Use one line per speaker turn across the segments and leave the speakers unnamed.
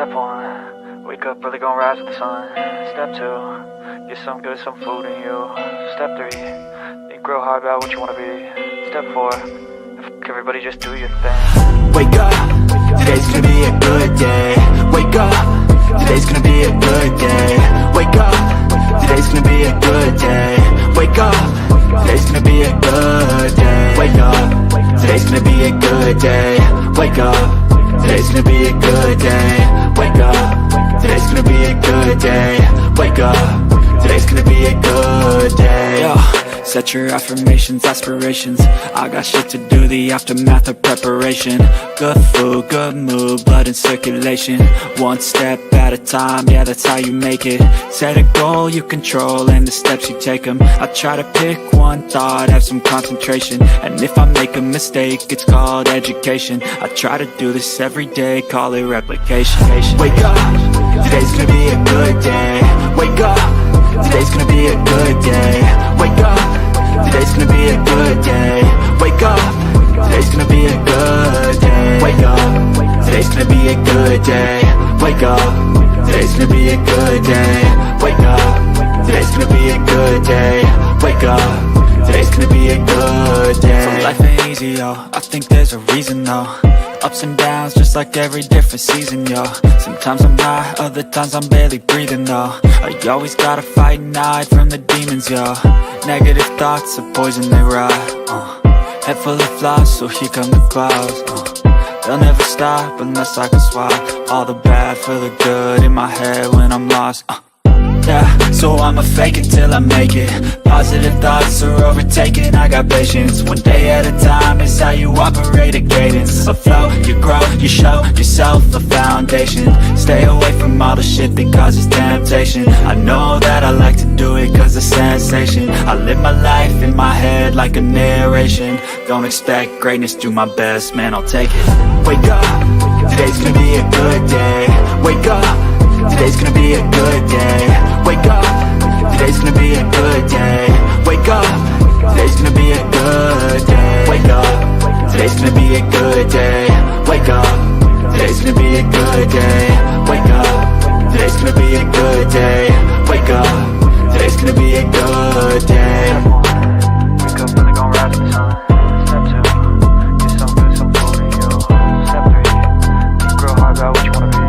Step 1, wake up, really gonna rise with the sun. Step 2, get some good, some food in you. Step 3, think real hard about what you wanna be. Step 4, everybody just do your thing.
Wake up, today's gonna be a good day. Wake up, today's gonna be a good day. Wake up, today's gonna be a good day. Wake up, today's gonna be a good day. Wake up, today's gonna be a good day. Wake up, today's gonna be a good day. Wake up, today's gonna be a good day. Wake up, today's gonna be a good day. Yo, set your affirmations, aspirations. I got shit to do, the aftermath of preparation. Good food, good mood, blood in circulation. One step at a time, yeah, that's how you make it. Set a goal you control and the steps you take them. I try to pick one thought, have some concentration. And if I make a mistake, it's called education. I try to do this every day, call it replication. Wake up, today's gonna be a good day. Wake up, today's gonna be a good day. Wake up, today's gonna be a good day. Wake up, today's gonna be a good day. Wake up, today's gonna be a good day. Wake up, today's gonna be a good day. Wake up, today's gonna be a good day. Wake up, today's gonna be a good day. So life ain't easy, yo, I think there's a reason though. Ups and downs, just like every different season, yo. Sometimes I'm high, other times I'm barely breathing, though. I always gotta fight and hide from the demons, yo. Negative thoughts are poison, they rot. Head full of flies, so here come the clouds. They'll never stop unless I can swap all the bad for the good in my head when I'm lost. Yeah, so I'ma fake it till I make it. Positive thoughts are overtaken, I got patience. One day at a time is how you operate a cadence. A flow, you grow, you show yourself a foundation. Stay away from all the shit that causes temptation. I know that I like to do it cause it's sensation. I live my life in my head like a narration. Don't expect greatness, do my best, man, I'll take it. Wake up, today's gonna be a good day. Wake up, today's gonna be a good day. Wake up, today's gonna be a good day. Wake up, today's gonna be a good day. Wake up, today's gonna be a good day. Wake up, today's gonna be a good day. Wake up, today's gonna be a good day. Wake up, today's gonna be a good day.
Wake up, really gonna rise with the sun. Step 2, get some good, some food in you. Step 3, think real hard about what you wanna be.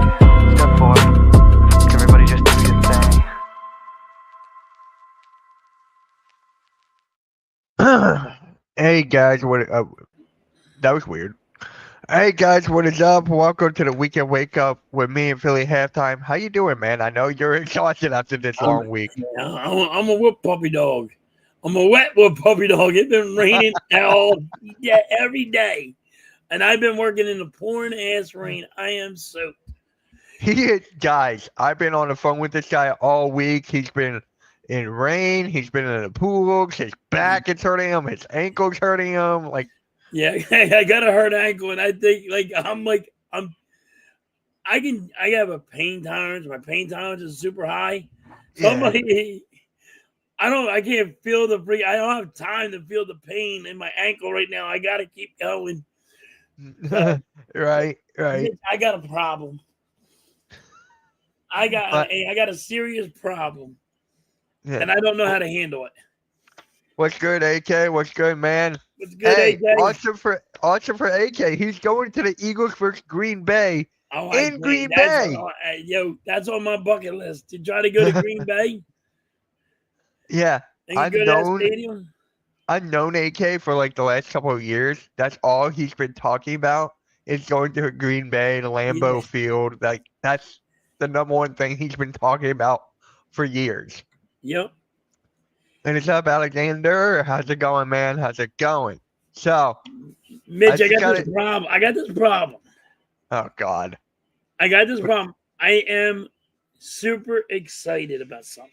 Step 4, everybody just do your thing.
Hey guys, what? That was weird. Hey guys, what is up? Welcome to the weekend wake up with me and Philly halftime. How you doing, man? I know you're exhausted after this long week.
I'm a whoop puppy dog. I'm a wet whoop puppy dog. It's been raining every day, and I've been working in the pouring ass rain. I am soaked.
Guys, I've been on the phone with this guy all week. He's been in rain. He's been in the pool. His back is hurting him. His ankle's hurting him. Like,
yeah, I got a hurt ankle, and I think I have a pain tolerance. My pain tolerance is super high. I can't feel I don't have time to feel the pain in my ankle right now. I got to keep going.
right.
I got a problem. I got a serious problem, and I don't know how to handle it.
What's good, AK? What's good, man?
What's good,
hey,
AK?
Awesome for AK. He's going to the Eagles versus Green Bay Green Bay.
That's on my bucket list to try to go to Green Bay.
Yeah,
I've known
AK for like the last couple of years. That's all he's been talking about is going to Green Bay and Lambeau Field. Like that's the number one thing he's been talking about for years.
Yep.
And it's up, Alexander. How's it going, man? How's it going? So,
Mitch, I got this problem.
Oh, God.
I got this problem. I am super excited about something.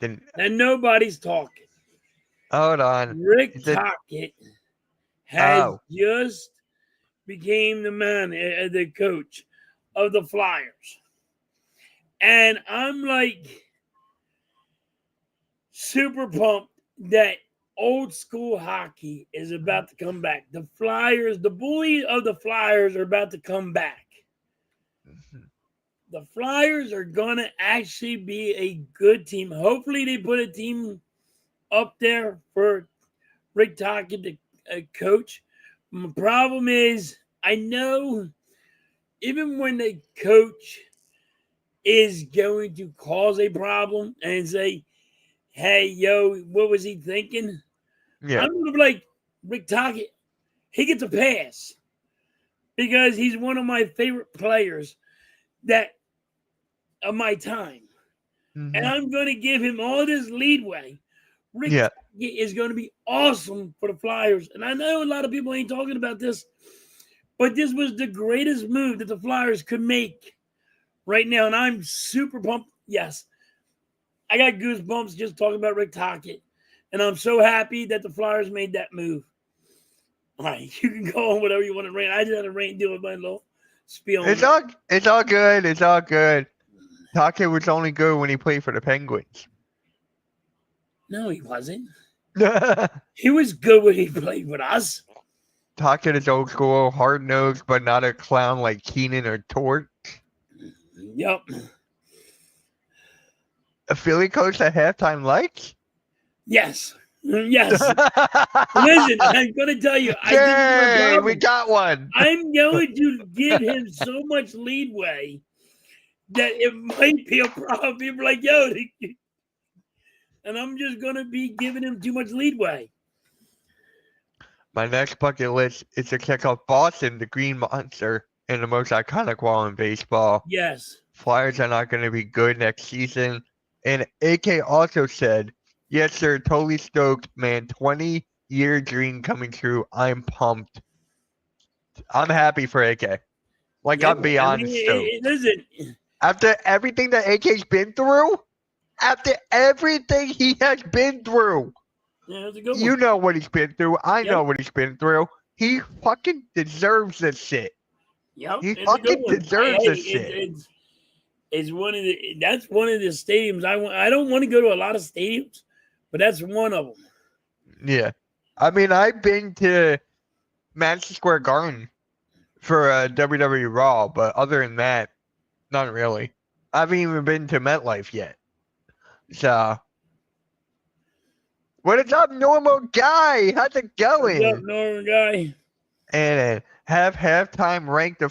And nobody's talking.
Hold on.
Rick Tocchet has just became the coach of the Flyers. And I'm like super pumped that old school hockey is about to come back. The Flyers, the bullies of the Flyers are about to come back. the Flyers are going to actually be a good team. Hopefully, they put a team up there for Rick Tocchet to coach. My problem is, I know even when the coach is going to cause a problem and say, hey, yo, what was he thinking?
Yeah.
I'm going to be like, Rick Tocchet, he gets a pass because he's one of my favorite players that of my time.
Mm-hmm.
And I'm going to give him all this leadway. Rick Tocchet is going to be awesome for the Flyers. And I know a lot of people ain't talking about this, but this was the greatest move that the Flyers could make right now. And I'm super pumped. Yes. I got goosebumps just talking about Rick Tocchet. And I'm so happy that the Flyers made that move. All right, you can go on whatever you want to rant. I just had a rant deal with my little spiel.
It's all good. It's all good. Tocchet was only good when he played for the Penguins.
No, he wasn't. He was good when he played with us.
Tocchet is old school, hard nosed, but not a clown like Keenan or Tort.
Yep.
A Philly coach at halftime likes?
Yes. Yes. Listen, I'm going to tell you.
Yay, we got one.
I'm going to give him so much leadway that it might be a problem. People are like, yo. And I'm just going to be giving him too much leadway.
My next bucket list is to check out Boston, the Green Monster, and the most iconic wall in baseball.
Yes.
Flyers are not going to be good next season. And AK also said, yes, sir, totally stoked, man. 20-year dream coming true. I'm pumped. I'm happy for AK. Like, yeah, I'm beyond stoked.
Listen.
After everything that AK's been through, after everything he has been through,
yeah, that's a good one.
You know what he's been through. I know what he's been through. He fucking deserves this shit.
Yep,
he fucking deserves this shit.
It's one of the. That's one of the stadiums I want. I don't want to go to a lot of stadiums, but that's one of them.
Yeah, I mean, I've been to Madison Square Garden for WWE Raw, but other than that, not really. I haven't even been to MetLife yet. So, what is up, normal guy? How's it going?
What's up, normal guy?
And have halftime ranked the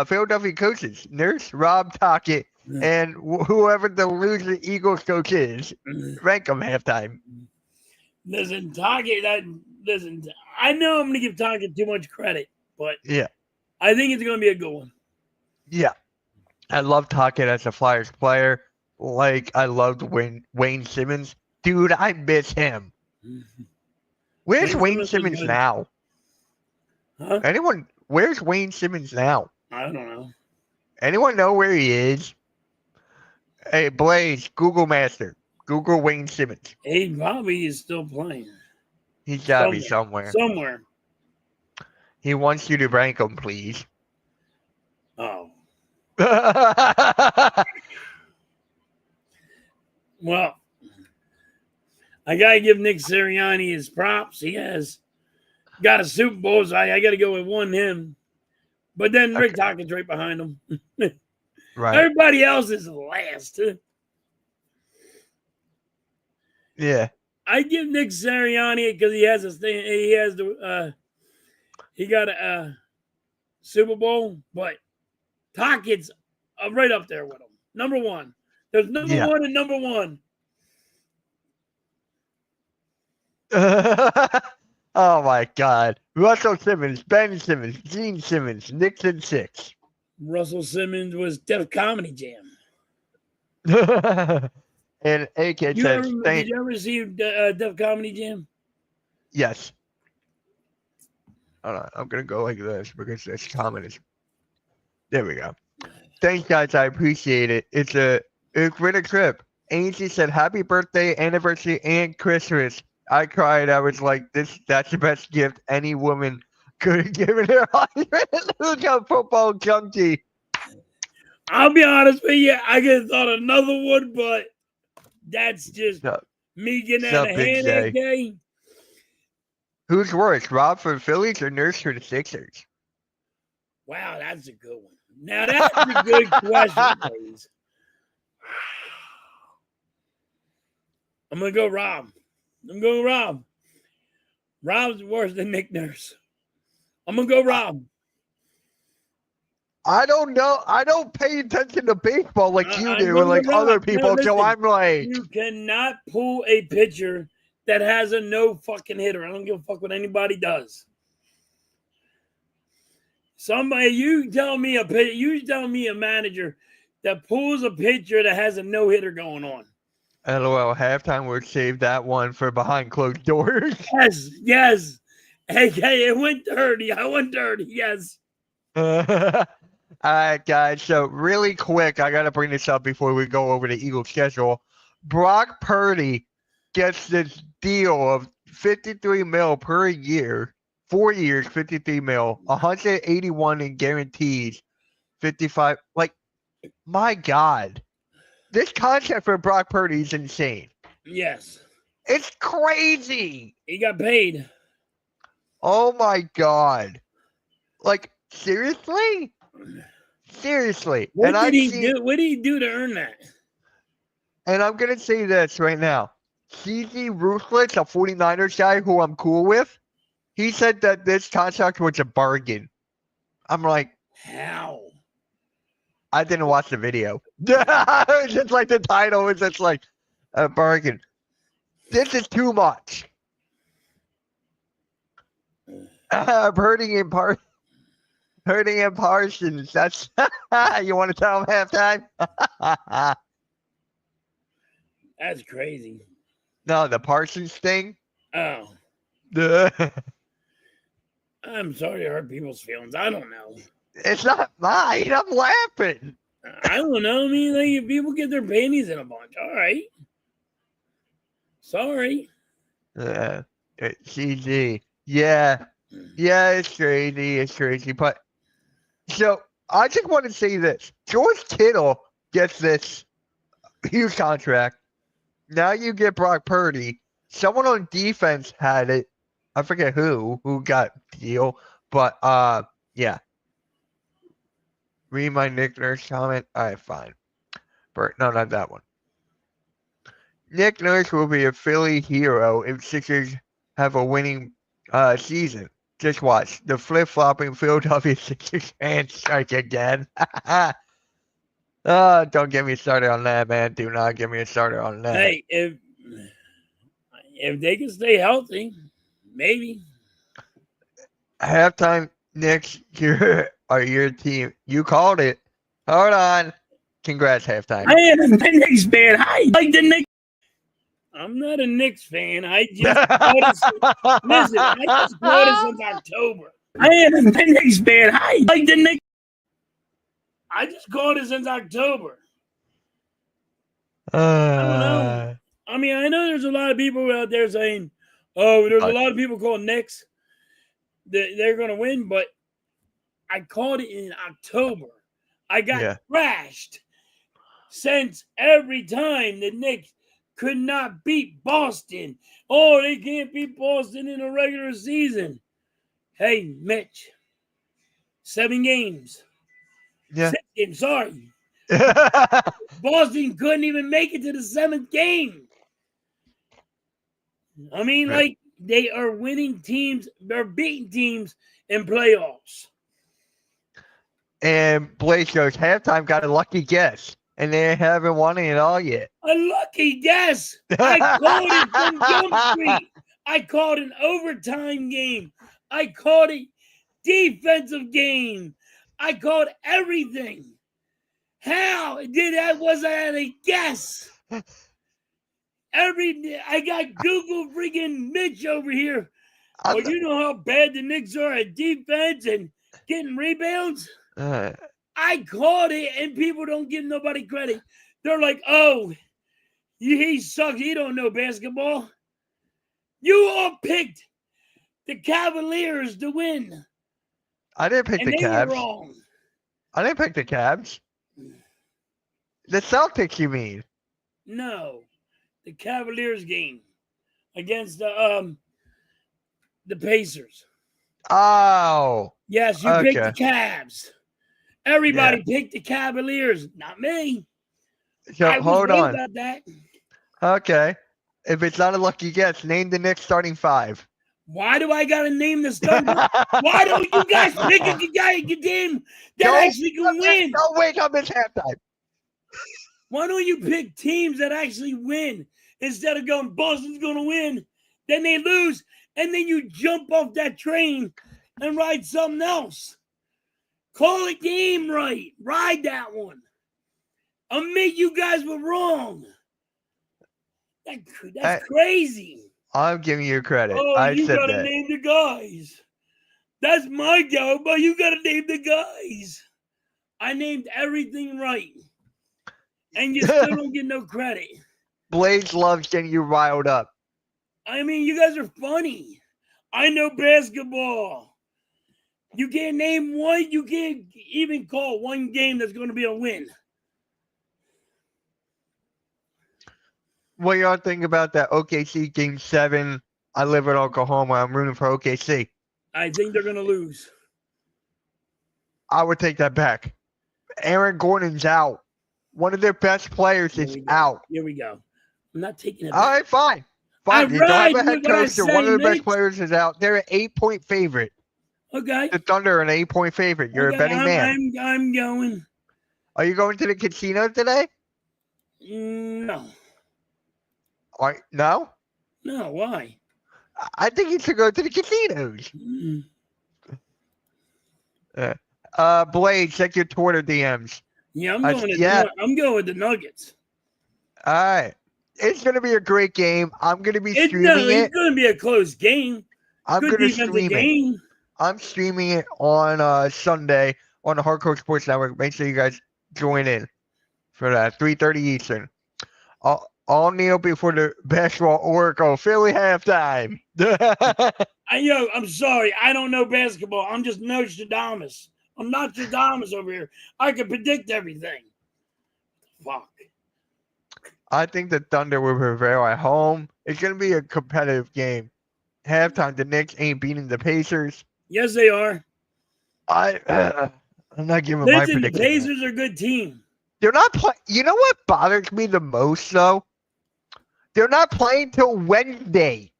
Philadelphia coaches, Nurse, Rob Tocchet, and whoever the loser Eagles coach is. Rank them halftime.
Listen, Tocchet. Listen, I know I'm going to give Tocchet too much credit, but
yeah,
I think it's going to be a good one.
Yeah, I love Tocchet as a Flyers player. Like I loved Wayne Simmons, dude. I miss him. Where's Wayne Simmons now?
Huh?
Where's Wayne Simmons now?
I don't know.
Anyone know where he is? Hey, Blaze, Google Master. Google Wayne Simmons.
He probably is still playing.
He's got to be somewhere.
Somewhere.
He wants you to rank him, please.
Oh. Well, I got to give Nick Sirianni his props. He has got a Super Bowl, so I got to go with him. But then Rick Tocchet's right behind him.
Right.
Everybody else is last.
Yeah.
I give Nick Sirianni because he has he got a Super Bowl, but Tocchet's right up there with him. Number one. There's number one and number one.
Oh my God. Russell Simmons, Ben Simmons, Gene Simmons, Nixon 6.
Russell Simmons was Def Comedy Jam.
And AK says,
did you ever see Def Comedy Jam?
Yes. Hold on, I'm going to go like this because this comment is. There we go. Thanks, guys. I appreciate it. It's been a trip. Angie said, happy birthday, anniversary, and Christmas. I cried. I was like, that's the best gift any woman could have given her husband. Look how football junkie.
I'll be honest with you. I could have thought another one, but that's just me getting out of hand that day.
Who's worse, Rob for the Phillies or Nurse for the Sixers?
Wow, that's a good one. Now that's a good question, please. I'm gonna go Rob. I'm going Rob. Rob's worse than Nick Nurse. I'm gonna go Rob.
I don't know. I don't pay attention to baseball like you do, and like
Rob.
other people.
No,
So I'm like,
you cannot pull a pitcher that has a no fucking hitter. I don't give a fuck what anybody does. Somebody, you tell me a manager that pulls a pitcher that has a no hitter going on.
LOL. Halftime. We'll save that one for behind closed doors.
Yes. Hey, it went dirty. I went dirty. Yes.
All right, guys. So really quick, I gotta bring this up before we go over the Eagles schedule. Brock Purdy gets this deal of $53 million per year, 4 years, $53 million, 181 in guarantees, 55. Like, my God, this contract for Brock Purdy is insane.
Yes.
It's crazy.
He got paid.
Oh my God. Like, seriously? Seriously.
What did he do? What did he do to earn that?
And I'm going to say this right now. CZ Ruthless, a 49ers guy who I'm cool with, he said that this contract was a bargain. I'm like,
how?
I didn't watch the video. It's just like the title is just like a bargain. This is too much. I'm hurting in Parsons. That's you want to tell him halftime?
That's crazy.
No, the Parsons thing.
Oh. I'm sorry to hurt people's feelings. I don't know.
It's not mine. I'm laughing.
I don't know. I mean, like, if people get their panties in a bunch, all right. Sorry.
CG. Yeah, it's crazy. It's crazy. But so I just want to say this: George Kittle gets this huge contract. Now you get Brock Purdy. Someone on defense had it. I forget who got the deal, but yeah. Read my Nick Nurse comment. All right, fine. No, not that one. Nick Nurse will be a Philly hero if Sixers have a winning season. Just watch. The flip-flopping Philadelphia Sixers fans strike again. Don't get me started on that, man. Do not get me started on that.
Hey, if they can stay healthy, maybe.
Halftime next year are your team. You called it. Hold on. Congrats, halftime.
I am a Knicks fan. I like the Knicks. I'm not a Knicks fan. I just called it since October. I am a Knicks fan. I like the Knicks. I just called it since October. I don't know. I mean, I know there's a lot of people out there saying, "Oh, there's a lot of people calling Knicks. They're going to win," but I called it in October. I got thrashed since every time the Knicks could not beat Boston. Oh, they can't beat Boston in a regular season. Hey, Mitch, 7 games.
Yeah.
6 games, sorry. Boston couldn't even make it to the 7th game. I mean, like, they are winning teams. They're beating teams in playoffs.
And Blake goes, halftime got a lucky guess. And they haven't won it all yet.
A lucky guess. I called it from Jump Street. I called an overtime game. I called it defensive game. I called everything. How did that? Was that a guess? I got Google freaking Mitch over here. Oh, you know how bad the Knicks are at defense and getting rebounds? I called it, and people don't give nobody credit. They're like, "Oh, he sucks. He don't know basketball." You all picked the Cavaliers to win.
I didn't pick the Cavs.
They were wrong.
I didn't pick the Cavs. The Celtics, you mean?
No, the Cavaliers game against the Pacers.
Oh.
Yes, you picked the Cavs. Everybody picked the Cavaliers, not me.
So
I was
hold
right
on.
about that.
Okay. If it's not a lucky guess, name the Knicks starting 5.
Why do I gotta name the starter? Why don't you guys pick a game that actually can win?
Don't wake up, it's halftime.
Why don't you pick teams that actually win instead of going, Boston's gonna win, then they lose, and then you jump off that train and ride something else? Call a game right. Ride that one. Admit you guys were wrong. That's crazy.
I'm giving you credit.
Oh,
I
you
said
gotta
that.
name the guys. That's my job, but you gotta name the guys. I named everything right. And you still don't get no credit.
Blaze loves getting you riled up.
I mean, you guys are funny. I know basketball. You can't name one. You can't even call one game that's going to be a win.
What y'all think about that OKC Game 7? I live in Oklahoma. I'm rooting for OKC.
I think they're going to lose.
I would take that back. Aaron Gordon's out. One of their best players is out.
Here we go. I'm not taking it back.
All right, fine. Fine. You don't have a head coach. One of the best players is out. They're an 8-point favorite.
Okay.
The Thunder are an 8-point favorite. You're a betting man.
I'm going.
Are you going to the casino today?
No.
No?
No, why?
I think you should go to the casinos. Blade, check your Twitter DMs.
Yeah, I'm going with the Nuggets.
All right. It's going to be a great game. I'm going to be streaming it.
It's going to be a close game.
I'm going to stream it. I'm streaming it on Sunday on the Hardcore Sports Network. Make sure you guys join in for that. 3:30 Eastern. I'll kneel before the basketball Oracle Philly halftime.
I'm sorry. I don't know basketball. I'm just Nostradamus. I'm Nostradamus over here. I can predict everything. Fuck.
I think the Thunder will prevail at home. It's going to be a competitive game. Halftime, the Knicks ain't beating the Pacers.
Yes, they are.
I'm not giving my prediction.
The Pacers are a good team.
They're not playing. You know what bothers me the most, though? They're not playing till Wednesday.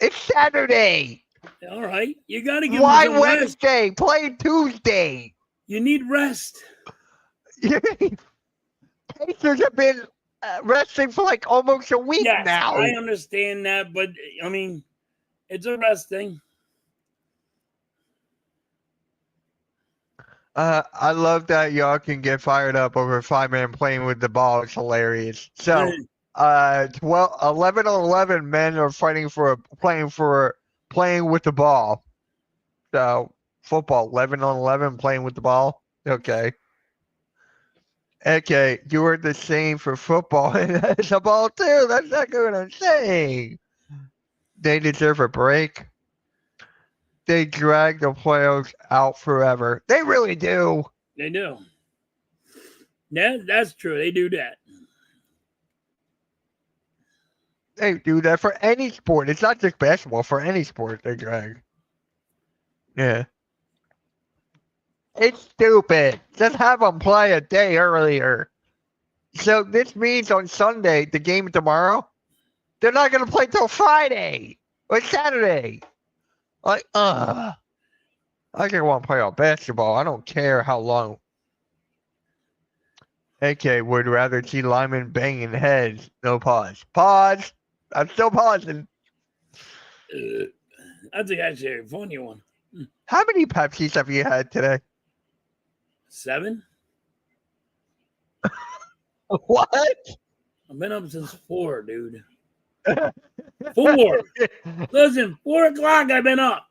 It's Saturday.
All right. You got to give
Why
them some
Wednesday?
rest.
Play Tuesday.
You need rest.
Pacers have been resting for like almost a week now.
I understand that, but I mean, it's a rest thing.
I love that y'all can get fired up over 5-man playing with the ball. It's hilarious. So, 11 on 11 men are playing with the ball. So, football, 11 on 11 playing with the ball. Okay. Okay, you were the same for football and that's a ball too. That's not what I'm saying. They deserve a break. They drag the playoffs out forever. They really do.
They do. That's true. They do that.
They do that for any sport. It's not just basketball. For any sport, they drag. Yeah. It's stupid. Just have them play a day earlier. So this means on Sunday, the game tomorrow, they're not going to play till Friday or Saturday. I just want to play on basketball. I don't care how long. AK would rather see linemen banging heads. No pause. Pause. I'm still pausing.
That's actually a funny one.
How many Pepsis have you had today?
7.
What?
I've been up since 4, dude. 4. Listen, 4 o'clock I've been up.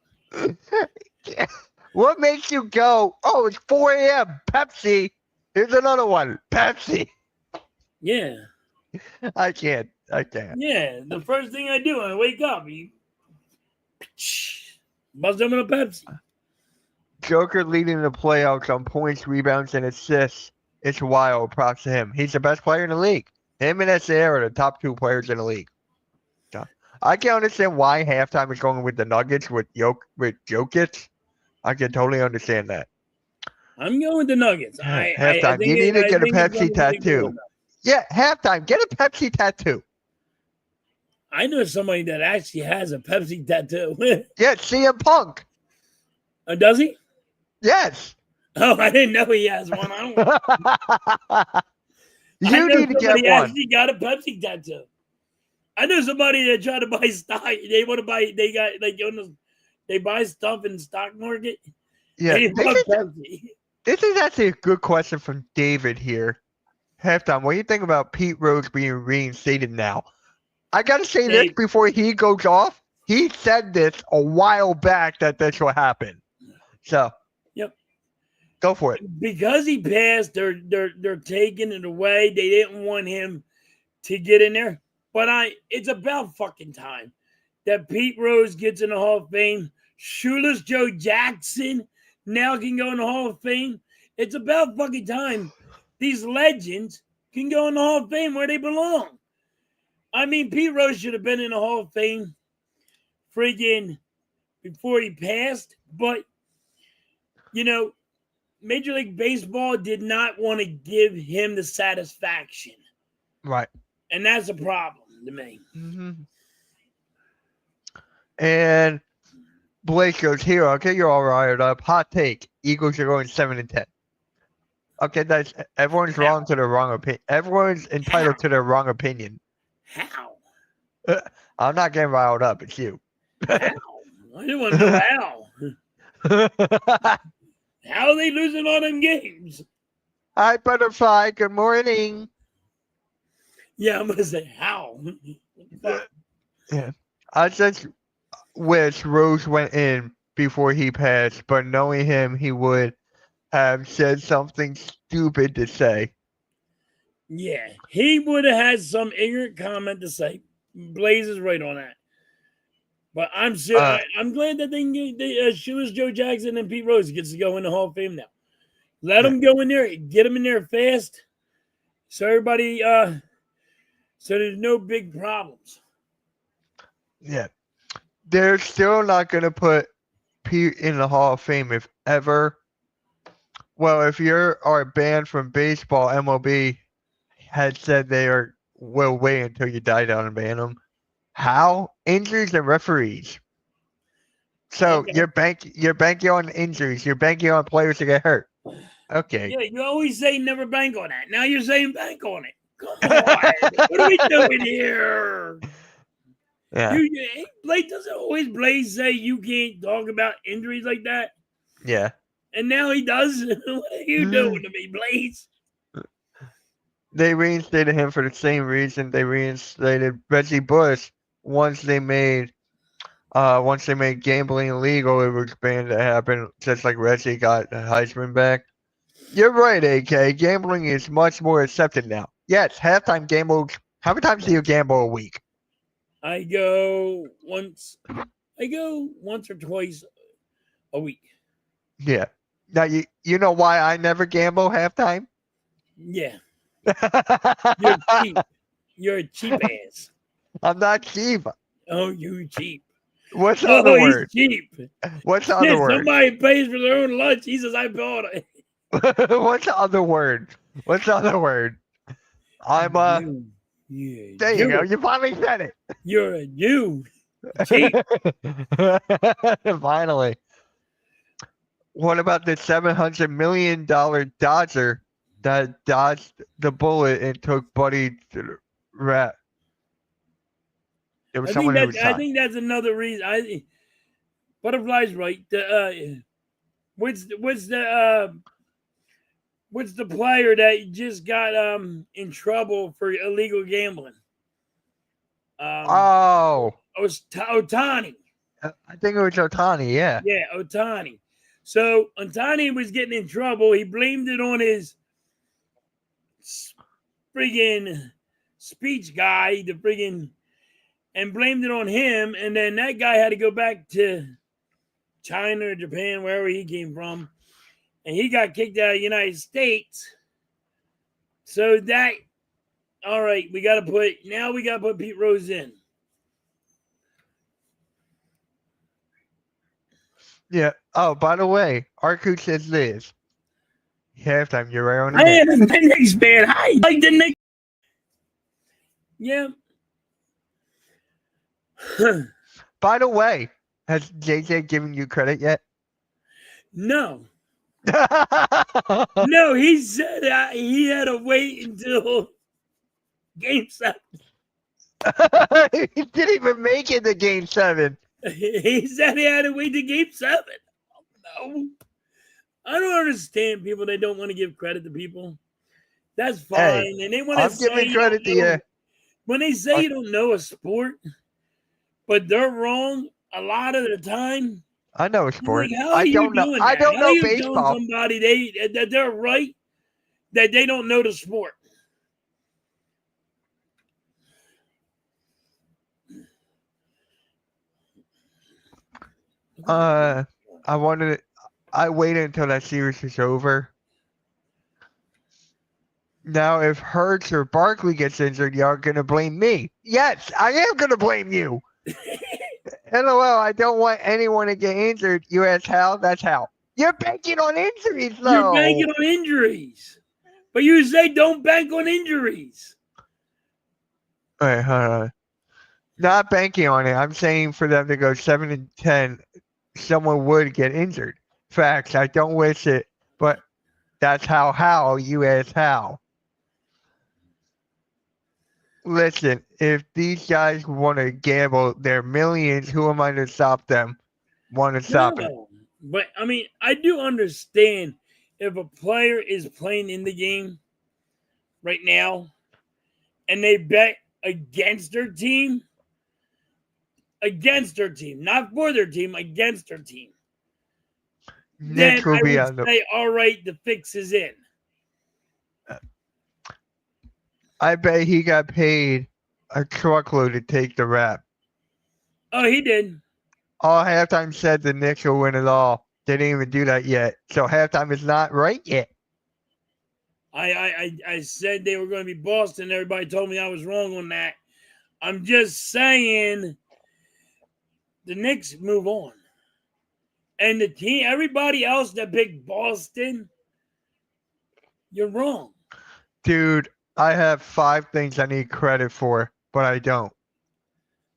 What makes you go, oh, it's 4 a.m. Pepsi. Here's another one. Pepsi.
Yeah.
I can't.
Yeah. The first thing I do when I wake up, buzz them in a Pepsi.
Joker leading the playoffs on points, rebounds, and assists. It's wild. Props to him. He's the best player in the league. Him and SA are the top 2 players in the league. I can understand why halftime is going with the Nuggets with Jokic. I can totally understand that.
I'm going with the Nuggets. I
Halftime.
think
You need to
I
get a
think it's
Pepsi
gonna be good
tattoo.
enough.
Yeah, halftime. Get a Pepsi tattoo.
I know somebody that actually has a Pepsi tattoo.
Yeah, CM Punk.
Does he?
Yes.
Oh, I didn't know he has one. I
You
know
need to get
somebody
one.
actually got a Pepsi tattoo. I know somebody that tried to buy stock. They want to buy. They got like they buy stuff in the stock market.
Yeah,
They bought Pepsi.
this is actually a good question from David here. Halftime, what do you think about Pete Rose being reinstated now? I gotta say this before he goes off. He said this a while back that this will happen. So,
yep,
go for it.
Because he passed, they're taking it away. They didn't want him to get in there, but it's about fucking time that Pete Rose gets in the Hall of Fame. Shoeless Joe Jackson now can go in the Hall of Fame. It's about fucking time these legends can go in the Hall of Fame where they belong. I mean, Pete Rose should have been in the Hall of Fame friggin' before he passed, but, Major League Baseball did not want to give him the satisfaction.
Right.
And that's a problem to me.
Mm-hmm. And Blake goes, here, okay, you're all riled up. Hot take. Eagles are going 7-10. Okay, everyone's wrong to their wrong opinion. Everyone's entitled to their wrong opinion.
How?
I'm not getting riled up. It's you.
How? I didn't want to know how. How are they losing all them games?
Hi, Butterfly. Good morning.
Yeah, I'm going to say how.
Yeah. I just wish Rose went in before he passed, but knowing him, he would have said something stupid to say.
Yeah, he would have had some ignorant comment to say. Blaze is right on that. But I'm sure I'm glad that they can get Shoeless Joe Jackson and Pete Rose gets to go in the Hall of Fame now. Let them go in there, get them in there fast, so everybody, so there's no big problems.
Yeah, they're still not going to put Pete in the Hall of Fame if ever. Well, if you're banned from baseball, MLB had said will wait until you die down and ban them. How? Injuries and referees. So
Okay.
you're banking on injuries. You're banking on players to get hurt. Okay.
Yeah, you always say never bank on that. Now you're saying bank on it. Come on. What are we doing here?
Yeah.
Blake doesn't always Blaze say you can't talk about injuries like that.
Yeah.
And now he does. What are you doing to me, Blaze?
They reinstated him for the same reason they reinstated Reggie Bush once they made gambling illegal. It was banned to happen, just like Reggie got Heisman back. You're right, AK. Gambling is much more accepted now. Yes, halftime gambles. How many times do you gamble a week?
I go once or twice a week.
Yeah. Now you know why I never gamble halftime?
Yeah. You're cheap. You're a cheap ass.
I'm not cheap.
Oh, you cheap.
What's the other word?
Cheap.
What's the other word?
Somebody pays for their own lunch. He says, I bought it.
What's the other word? What's the other word? I'm there you go. You finally said it.
You're a you. Cheap.
Finally. What about the $700 million Dodger that dodged the bullet and took Buddy to the rat? There was someone who was
I think that's another reason. Butterfly's right. What's the player that just got in trouble for illegal gambling?
Ohtani. I think it was Ohtani, yeah.
Yeah, Ohtani. So Ohtani was getting in trouble. He blamed it on his friggin' speech guy, and blamed it on him. And then that guy had to go back to China or Japan, wherever he came from. And he got kicked out of the United States. So all right, we got to put Pete Rose in.
Yeah. Oh, by the way, Arku says this. halftime. You're right on the
I
name.
am the Knicks fan. I like the Knicks. Yeah.
By the way, has JJ given you credit yet?
No. No, he said he had to wait until Game 7.
He didn't even make it to Game 7.
He said he had to wait to Game 7. No. I don't understand people that don't want to give credit to people. That's fine.
Hey,
and they want to
I'm
say
giving credit to you.
when they say you don't know a sport, but they're wrong a lot of the time.
I know a sport.
Like, how are you doing that?
I don't
How
know
are you
baseball.
telling somebody that they're right that they don't know the sport?
I waited until that series was over. Now, if Hurts or Barkley gets injured, y'all gonna blame me. Yes, I am gonna blame you. LOL, I don't want anyone to get injured. You ask how? That's how. You're banking on injuries, though.
You're banking on injuries. But you say don't bank on injuries.
All right, hold on. Not banking on it. I'm saying for them to go 7-10, someone would get injured. Facts. I don't wish it, but that's how you ask how. Listen, if these guys want to gamble their millions, who am I to stop them? Want to stop it?
But I mean, I do understand if a player is playing in the game right now and they bet against their team, not for their team, against their team.
Mitch
Then
will
I
be
would
on the.
say, all right, the fix is in.
I bet he got paid a truckload to take the rap.
Oh, he did.
All halftime said the Knicks will win it all. They didn't even do that yet. So halftime is not right yet.
I said they were going to be Boston. Everybody told me I was wrong on that. I'm just saying the Knicks move on. And the team, everybody else that picked Boston, you're wrong.
Dude, I have 5 things I need credit for, but I don't.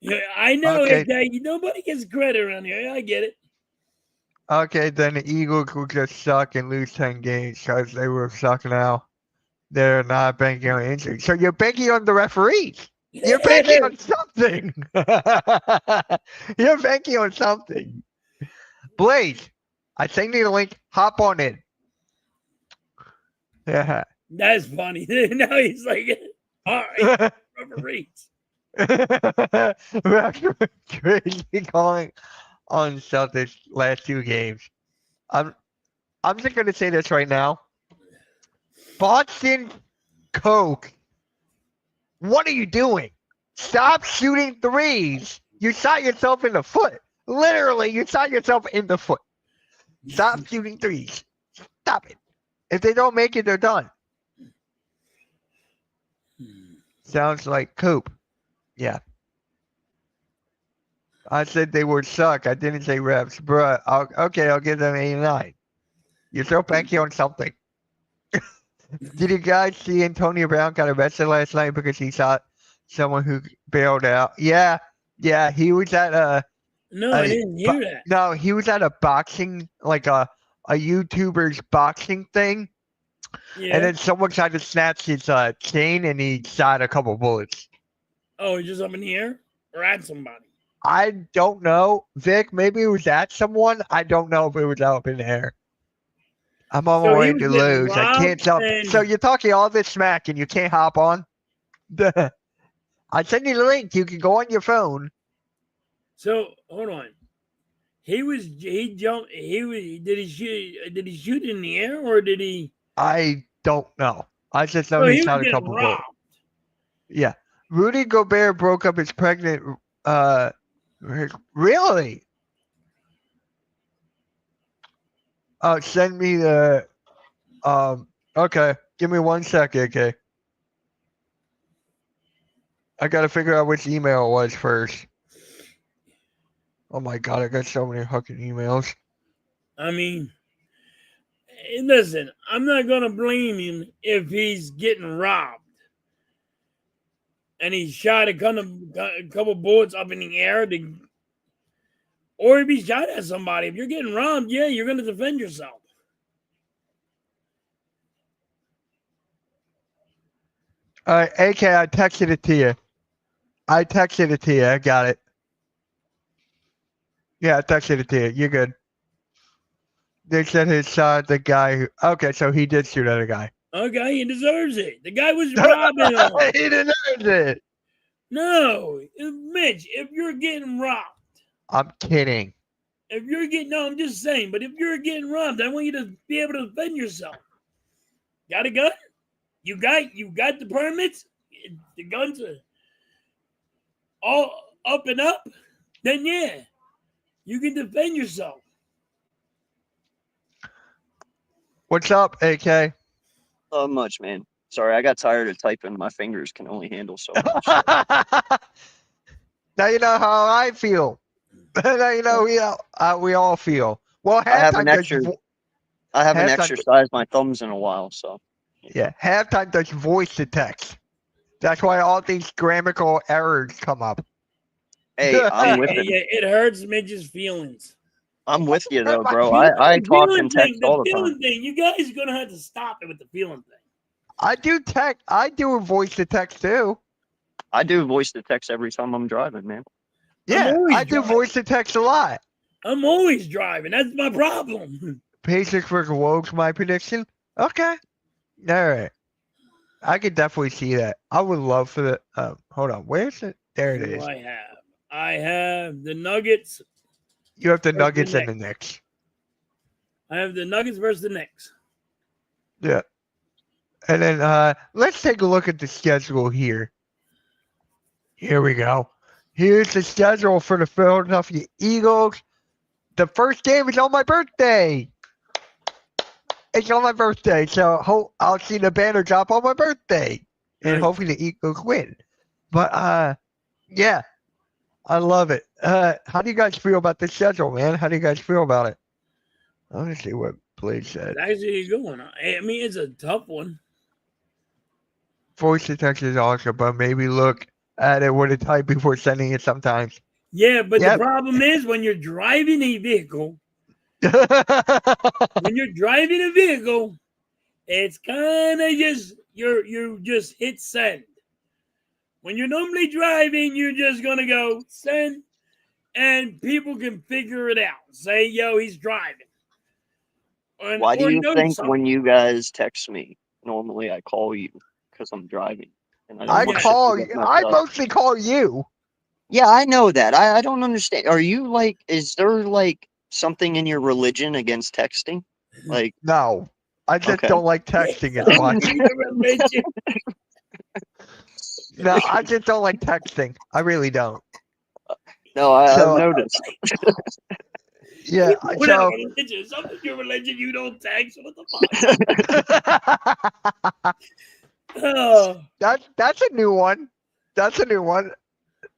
Yeah, I know
Okay.
that nobody gets credit around here. I get it.
Okay, then the Eagles will just suck and lose 10 games because they will suck now. They're not banking on injury. So you're banking on the referees. You're banking on something. You're banking on something. Blaze, I sent you the link. Hop on in. Yeah.
That's funny. Now he's like, all right, referees.
Crazy calling on Celtics last 2 games. I'm just gonna say this right now. Boston Coke. What are you doing? Stop shooting threes. You shot yourself in the foot. Literally, you shot yourself in the foot. Stop shooting threes. Stop it. If they don't make it, they're done. Sounds like Coop. Yeah. I said they would suck. I didn't say reps. Bruh, I'll give them 89. You're still banking on something. Did you guys see Antonio Brown got arrested last night because he shot someone who bailed out? Yeah, he was at
No, I didn't hear that.
No, he was at a boxing, like a YouTuber's boxing thing.
Yeah.
And then someone tried to snatch his chain and he shot a couple bullets.
Oh, just up in the air? Or at somebody?
I don't know. Vic, maybe it was at someone. I don't know if it was up in the air. I'm on my way to lose. I can't jump. So you're talking all this smack and you can't hop on? I send you the link. You can go on your phone.
So hold on. Did he shoot in the air or did he?
I don't know. I just know he shot a couple bullets. Yeah. Rudy Gobert broke up his pregnant. Really? Send me the. Okay. Give me 1 second, okay? I gotta figure out which email it was first. Oh my god, I got so many fucking emails.
I mean, listen, I'm not going to blame him if he's getting robbed. And he shot a couple bullets up in the air. Or if he shot at somebody. If you're getting robbed, yeah, you're going to defend yourself.
All right, AK, I texted it to you. I got it. Yeah, I texted it to you. You're good. They said he shot the guy who. Okay, so he did shoot at a guy.
Okay, he deserves it. The guy was robbing him.
He deserves it.
No, Mitch, if you're getting robbed.
I'm kidding.
I'm just saying, but if you're getting robbed, I want you to be able to defend yourself. Got a gun? You got the permits? The guns are all up and up? Then yeah, you can defend yourself.
What's up, AK?
Not much, man. Sorry, I got tired of typing. My fingers can only handle so much.
Now you know how I feel. Now you know we all feel. Well,
I haven't exercised my thumbs in a while, so.
Yeah, halftime does voice to text. That's why all these grammatical errors come up.
Hey, I'm with it.
Yeah, it hurts Mitch's feelings.
I'm with you though, bro. I talk and text all the time.
The feeling thing, you guys are gonna have to stop it with the feeling thing.
I do text. I do a voice to text too.
I do voice to text every time I'm driving, man.
Yeah, I do voice to text a lot.
I'm always driving. That's my problem.
Pacers versus Wogs, my prediction. Okay. All right. I could definitely see that. I would love for the. Hold on. Where's it? There it is.
I have the Nuggets.
You have the Nuggets and the Knicks.
I have the Nuggets versus the Knicks.
Yeah. And then let's take a look at the schedule here. Here we go. Here's the schedule for the Philadelphia Eagles. The first game is on my birthday. It's on my birthday, so I'll see the banner drop on my birthday. And hopefully the Eagles win. But, yeah. I love it. How do you guys feel about the schedule, man? How do you guys feel about it? Let me see what Blade said.
It's actually a good one. I mean, it's a tough one.
Voice to text is awesome, but maybe look at it with a type before sending it sometimes.
Yeah, but the problem is when you're driving a vehicle, it's kind of just you just hit send. When you're normally driving, you're just gonna go send, and people can figure it out. Say, yo, he's driving.
Why do you think when you guys text me, normally I call you because I'm driving? And I
mostly call you.
Yeah, I know that. I don't understand. Are you like? Is there like something in your religion against texting? Like,
no, I just don't like texting as much. No, I just don't like texting. I really don't.
No, I've noticed.
Yeah,
so something in your religion you don't text. What the fuck?
That's a new one. That's a new one.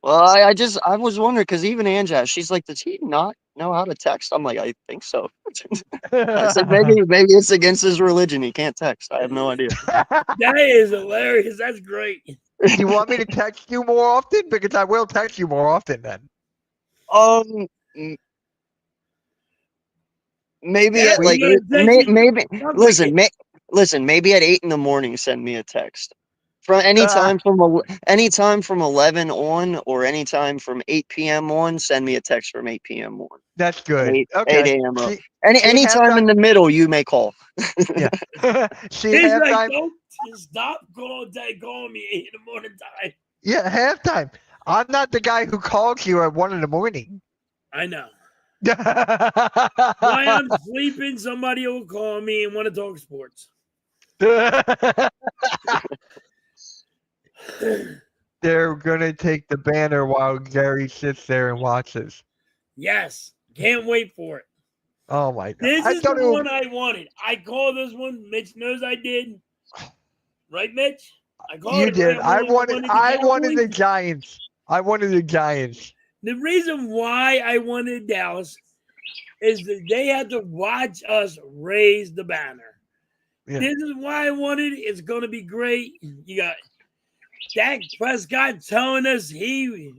Well, I was wondering because even Anja, she's like, does he not know how to text? I'm like, I think so. I said maybe it's against his religion. He can't text. I have no idea.
That is hilarious. That's great.
You want me to text you more often? Because I will text you more often then.
Maybe at like maybe listen, maybe at 8 a.m, send me a text. From anytime from 11 on or anytime from 8 p.m. on, send me a text from 8 p.m. on.
That's good.
8 a.m. up. Anytime in the middle, you may call.
Yeah.
He's like, don't stop calling me 8 a.m. time.
Yeah, halftime. I'm not the guy who calls you at 1 a.m.
I know. While I'm sleeping, somebody will call me and want to talk sports.
They're gonna take the banner while Gary sits there and watches.
Yes, can't wait for it.
Oh my god!
This is the one I wanted. I called this one. Mitch knows I did. Right, Mitch? I called.
You did. I wanted the Giants. I wanted the Giants.
The reason why I wanted Dallas is that they have to watch us raise the banner.
Yeah.
This is why I wanted it. It's going to be great. You got Dak Prescott telling us we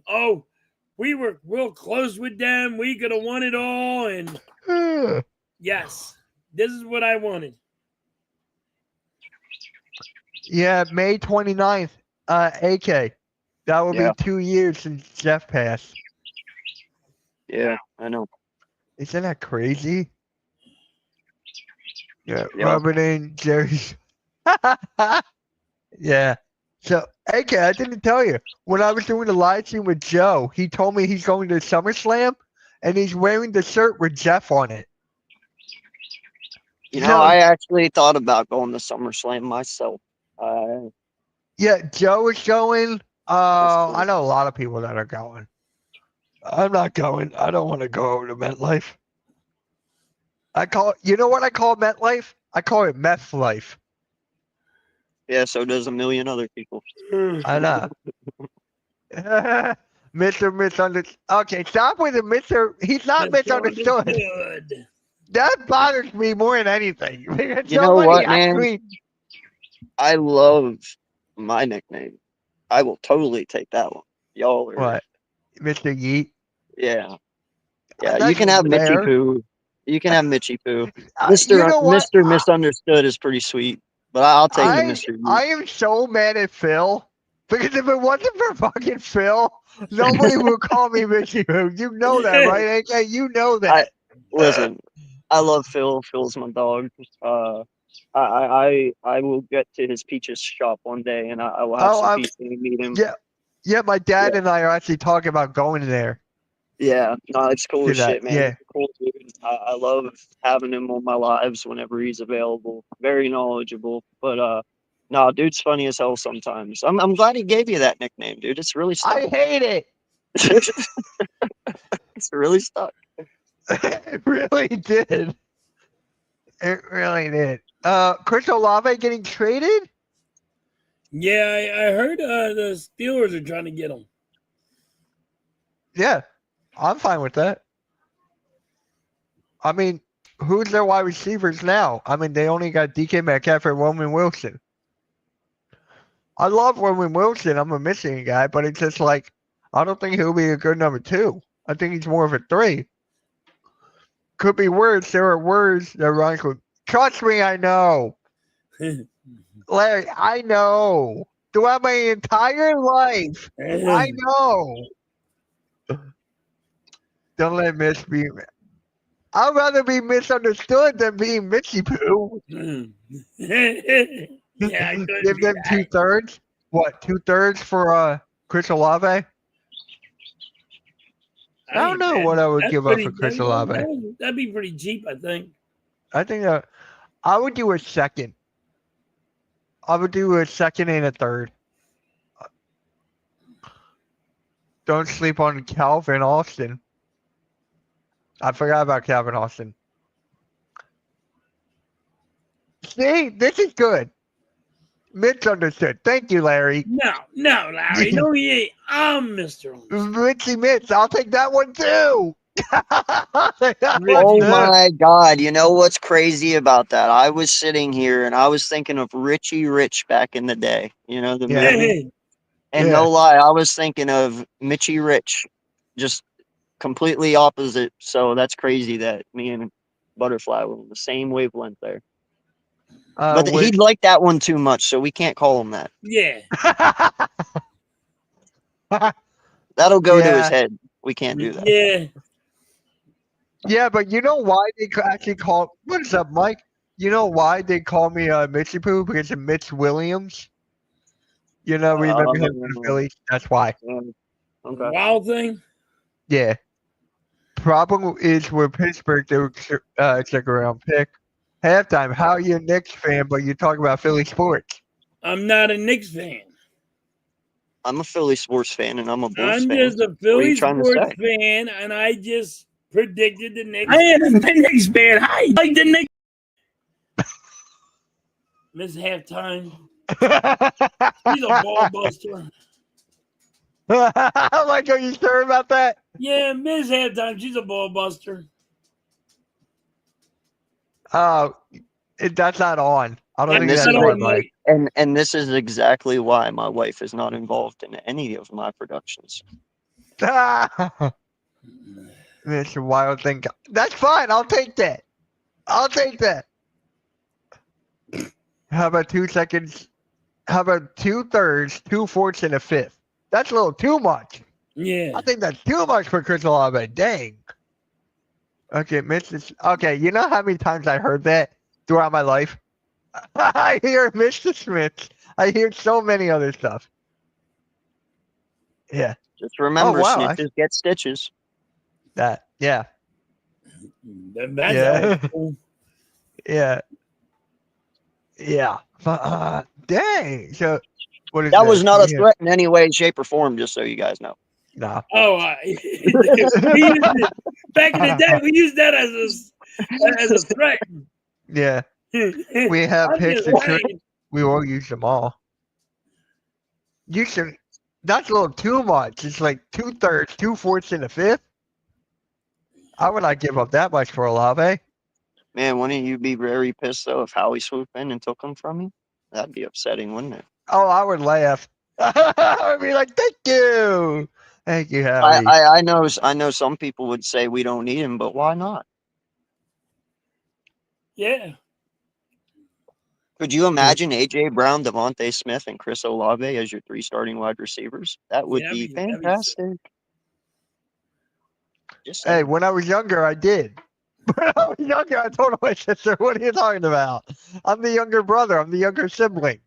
were real close with them. We could have won it all. And yes, this is what I wanted.
Yeah, May 29th, AK. That will be 2 years since Jeff passed.
Yeah, I know.
Isn't that crazy? Yeah, Robert and Jerry. Yeah. So, AK, I didn't tell you. When I was doing the live stream with Joe, he told me he's going to SummerSlam, and he's wearing the shirt with Jeff on it.
You know, I actually thought about going to SummerSlam myself.
Yeah, Joe is going. I know a lot of people that are going. I'm not going. I don't want to go over to MetLife. You know what I call MetLife? I call it Meth Life.
Yeah, so does a million other people.
I know. Mr. Misunderstood. Okay, stop with the Mr. He's not misunderstood. That bothers me more than anything.
You know what, man? I love my nickname. I will totally take that one. Y'all are...
What? Mr. Yeet?
Yeah. Yeah, you can have Mitchy Poo. You can have Mitchy Poo. Mr.
You know
Mr. Misunderstood is pretty sweet, but I'll take the Mr. Yeet.
I am so mad at Phil, because if it wasn't for fucking Phil, nobody would call me Mitchy Poo. You know that, right, AK? You know that.
Listen, I love Phil. Phil's my dog. I will get to his Peaches shop one day, and I will have some pizza and meet him.
Yeah. My dad and I are actually talking about going there.
Yeah, no, it's cool as shit, man.
Yeah.
Cool dude. I love having him on my lives whenever he's available. Very knowledgeable, but no, dude's funny as hell sometimes. I'm glad he gave you that nickname, dude. It's really stuck.
I hate it.
It's really stuck.
It really did. It really did. Chris Olave getting traded?
Yeah, I heard the Steelers are trying to get him.
Yeah, I'm fine with that. I mean, who's their wide receivers now? I mean, they only got DK Metcalf and Roman Wilson. I love Roman Wilson. I'm a missing guy, but it's just like, I don't think he'll be a good number 2. I think he's more of a 3. Could be worse. There are words that rhyme with. Trust me, I know. Larry, I know. Throughout my entire life, I know. Don't let Mitch be. I'd rather be misunderstood than being Mitchy Poo.
Yeah,
give them 2/3. What, 2/3 for Chris Olave? I don't know what I would give up for Chris Olave.
That'd be pretty cheap, I think.
I think I would do a second. I would do a second and a third. Don't sleep on Calvin Austin. I forgot about Calvin Austin. See, this is good. Mitch understood. Thank you, Larry.
No, Larry. No, he ain't. I'm Mr.
Mitch. I'll take that one too.
Oh my God. You know what's crazy about that? I was sitting here and I was thinking of Richie Rich back in the day. You know, the movie. And no lie, I was thinking of Mitchy Rich. Just completely opposite. So that's crazy that me and Butterfly were on the same wavelength there. But he'd like that one too much, so we can't call him that.
Yeah.
That'll go to his head. We can't do that.
Yeah.
Yeah, but you know why they actually call... What's up, Mike? You know why they call me Mitchy Poo? Because of Mitch Williams. You know, remember him from the Phillies? That's why.
Okay.
Wild thing?
Yeah. Problem is with Pittsburgh, they were second round pick. Halftime, how are you a Knicks fan, but you talk about Philly sports?
I'm not a Knicks fan.
I'm a Philly sports fan, and I'm a Bulls fan.
I'm just a Philly sports fan, and I just predicted the Knicks. I am a Knicks fan. I like the Knicks. Miss halftime. He's a ball buster.
I'm like, are you sure about that?
Yeah, Miss halftime. She's a ball buster.
That's not on. I don't
That's
think
this
that's
is
not
on,
on,
Mike.
Mike.
and this is exactly why my wife is not involved in any of my productions.
Mr. Wild thing. That's fine. I'll take that. I'll take that. How about 2 seconds? How about 2/3, 2/4, and a fifth? That's a little too much.
Yeah.
I think that's too much for Chris Olave. Dang. Okay, Mrs. Okay, you know how many times I heard that throughout my life? I hear Mr. Smith. I hear so many other stuff. Yeah.
Just remember,
wow,
snitches get stitches.
That. Yeah.
That's
Yeah.
cool.
Yeah. Yeah. Dang. So, what is
That was not a
Yeah.
threat in any way, shape, or form. Just so you guys know.
Nah.
Oh, we used it, back in the day, we used that as a threat.
Yeah. We have
I'm
picks
just
and tricks.
saying.
We won't use them all. You should. That's a little too much. It's like 2/3, 2/4, and a fifth. I would not give up that much for Olave.
Man, wouldn't you be very pissed though if Howie swooped in and took him from you? That'd be upsetting, wouldn't it?
Oh, I would laugh. I would be like, thank you, Howie.
I know some people would say we don't need him, but why not?
Yeah.
Could you imagine AJ Brown, Devontae Smith, and Chris Olave as your 3 starting wide receivers? That would be fantastic. Just
Hey,
saying.
when I was younger, I did. When I was younger, I told my sister, "What are you talking about? I'm the younger brother. I'm the younger sibling.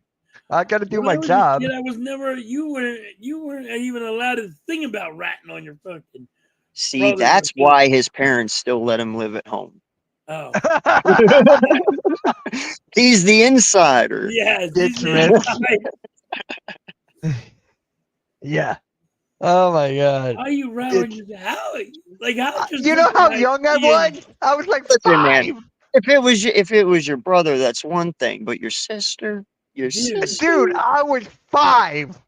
I got to do
When
my
I was a
job."
kid, I was never. You weren't even allowed to think about ratting on your fucking.
See,
brothers
that's
and
why his parents still let him live at home.
Oh,
He's the insider.
yeah.
Dick Smith. Yeah. Oh my God.
How you rat on your how? Like how? Just
You know how young I was? I was like
Listen, man.
5.
If it was your brother, that's one thing. But your sister,
Dude, I was 5.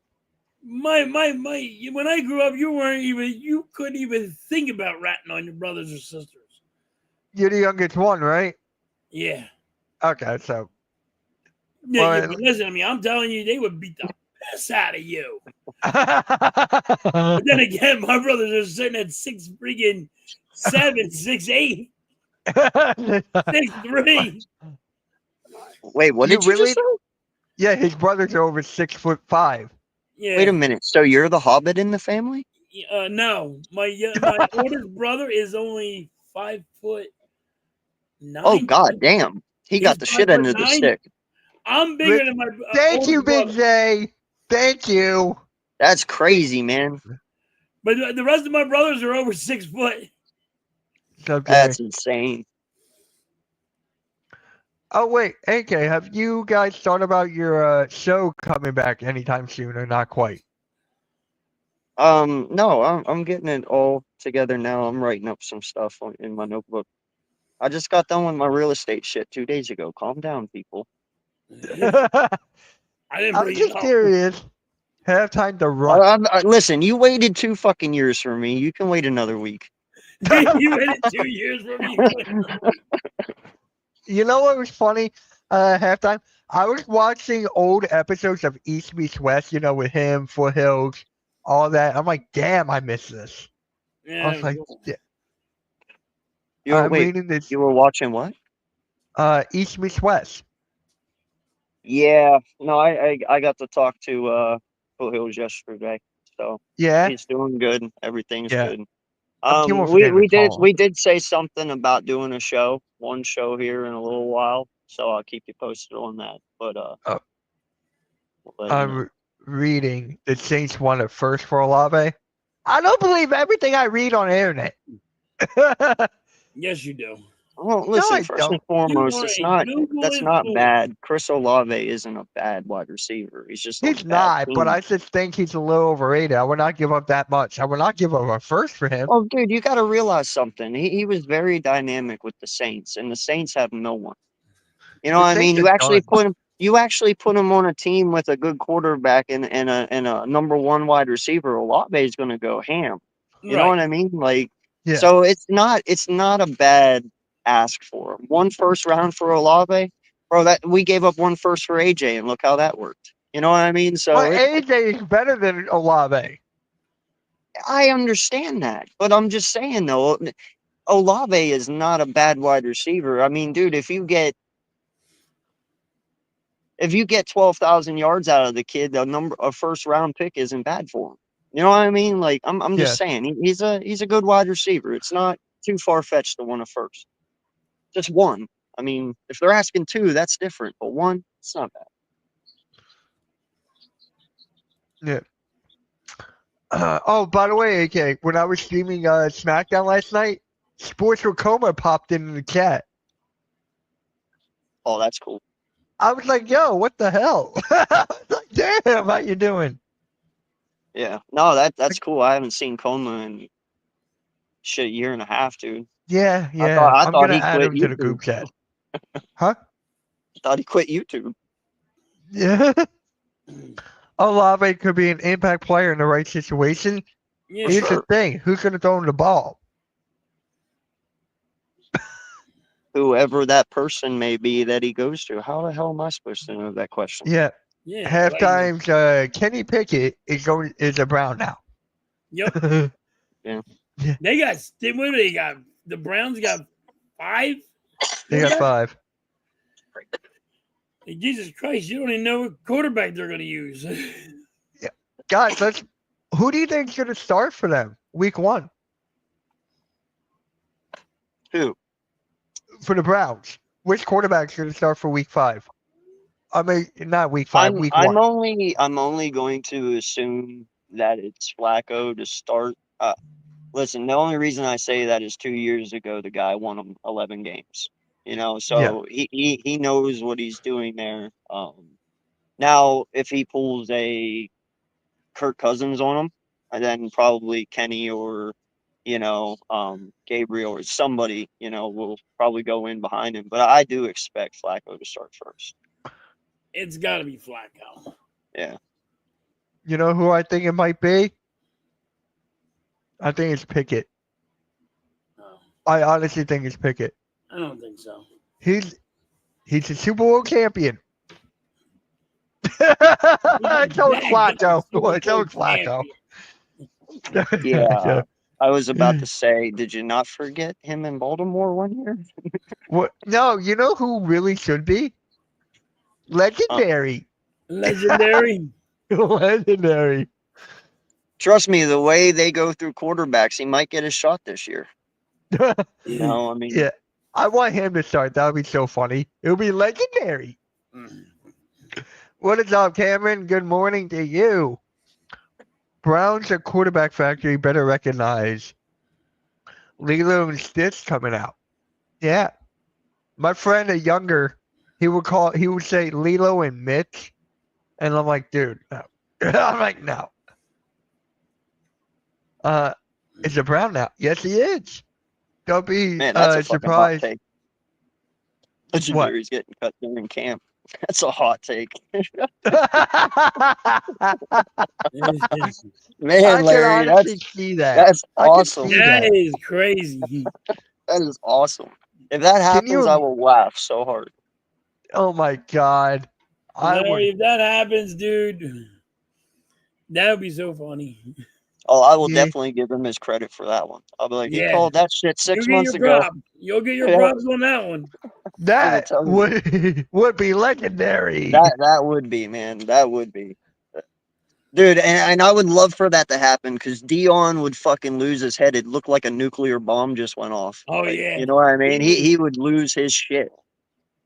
My. When I grew up, you couldn't even think about ratting on your brothers or sisters.
You're the youngest one, right?
Yeah.
Okay, so.
Yeah, but listen to me. I'm telling you, they would beat the piss out of you. But then again, my brothers are sitting at 6'7", 6'8", 6'3".
Wait, what did you just say?
Yeah, his brothers are over 6'5".
Yeah.
Wait a minute. So you're the hobbit in the family?
No, my oldest brother is only 5'9".
Oh God, damn! He got the shit end of the stick.
I'm bigger than my.
Thank you, Big
brother.
J. Thank you.
That's crazy, man.
But the rest of my brothers are over 6 foot.
That's insane.
Oh wait, AK, have you guys thought about your show coming back anytime soon, or not quite?
No, I'm getting it all together now. I'm writing up some stuff in my notebook. I just got done with my real estate shit 2 days ago. Calm down, people.
I'm just curious. Have time to run.
Listen, you waited 2 fucking years for me. You can wait another week.
You waited 2 years for me.
You know what was funny? Halftime, I was watching old episodes of East Meets West. You know, with him, Foothills, all that. I'm like, damn, I miss this.
Yeah,
I was like, yeah.
You were watching what?
East Meets West.
Yeah, no, I got to talk to Foothills yesterday, so
yeah,
he's doing good. Everything's good. We did say something about doing one show here in a little while, so I'll keep you posted on that. But
I'm reading the Saints won it first for Olave. I don't believe everything I read on the internet.
Yes, you do.
Well, listen, first and foremost, that's not bad. Chris Olave isn't a bad wide receiver. He's
not, but I just think he's a little overrated. I would not give up that much. I would not give up a first for him.
Oh, dude, you got to realize something. He was very dynamic with the Saints, and the Saints have no one. You know what I mean? You actually put him on a team with a good quarterback and a number 1 wide receiver. Olave is going to go ham. You know what I mean? Like, so it's not a bad ask for. 1 first round for Olave, bro. That we gave up 1 first for AJ, and look how that worked. You know what I mean? So
But AJ is better than Olave.
I understand that, but I'm just saying though, Olave is not a bad wide receiver. I mean, dude, if you get 12,000 yards out of the kid, a first round pick isn't bad for him. You know what I mean? Like I'm just saying he's a good wide receiver. It's not too far fetched to want a first. Just 1. I mean, if they're asking 2, that's different. But 1, it's not bad.
Yeah. Oh, by the way, AK, when I was streaming SmackDown last night, Sports with Coma popped in the chat.
Oh, that's cool.
I was like, yo, what the hell? I was like, damn, how you doing?
Yeah. No, that's cool. I haven't seen Coma in a year and a half, dude.
Yeah.
I
I'm
thought
going to
he
add
quit
him to the
YouTube.
group chat. Huh?
I thought he quit YouTube.
Yeah. Olave could be an impact player in the right situation.
Yeah,
Here's
sure.
the thing. Who's going to throw him the ball?
Whoever that person may be that he goes to. How the hell am I supposed to know that question?
Yeah.
yeah.
Halftime's Kenny Pickett is a Brown now.
Yep.
Yeah.
They got what do they got? The Browns got 5.
They got 5.
Hey, Jesus Christ, you don't even know what quarterback they're going to use.
Guys, who do you think's going to start for them week 1?
Who?
For the Browns. Which quarterback's going to start for week 5? I mean, not week 5, week 1.
I'm only going to assume that it's Flacco to start. Listen, the only reason I say that is 2 years ago the guy won him 11 games. You know, so he knows what he's doing there. Now if he pulls a Kirk Cousins on him, and then probably Kenny or Gabriel or somebody, will probably go in behind him. But I do expect Flacco to start first.
It's got to be Flacco.
Yeah.
You know who I think it might be? I think it's Pickett.
Oh,
I honestly think it's Pickett.
I don't think so.
He's a Super Bowl champion. So is Flacco. So is Flacco.
Yeah. I was about to say, did you not forget him in Baltimore 1 year?
What? No, you know who really should be? Legendary.
Legendary.
Legendary.
Trust me, the way they go through quarterbacks, he might get a shot this year. I mean,
yeah. I want him to start. That would be so funny. It would be legendary. What is up, Cameron? Good morning to you. Browns a quarterback factory better recognize Lilo and Stitch coming out. Yeah. My friend, a younger, he would say Lilo and Mitch. And I'm like, dude, no. I'm like, no. Is it Brown now? Yes, he is. Don't be
that's a fucking hot
surprised.
take. Legendary's getting cut during camp. That's a hot take. Man, Larry, that's awesome.
That is crazy.
That is awesome. If that happens, I will laugh so hard.
Oh my God.
Larry, if that happens, dude, that would be so funny.
Oh, I will definitely give him his credit for that one. I'll be like, he called that shit 6 months ago.
You'll get your props on that one.
That would be legendary.
That would be, man. That would be. Dude, and I would love for that to happen because Dion would fucking lose his head. It looked like a nuclear bomb just went off.
Oh, yeah.
You know what I mean? He would lose his shit.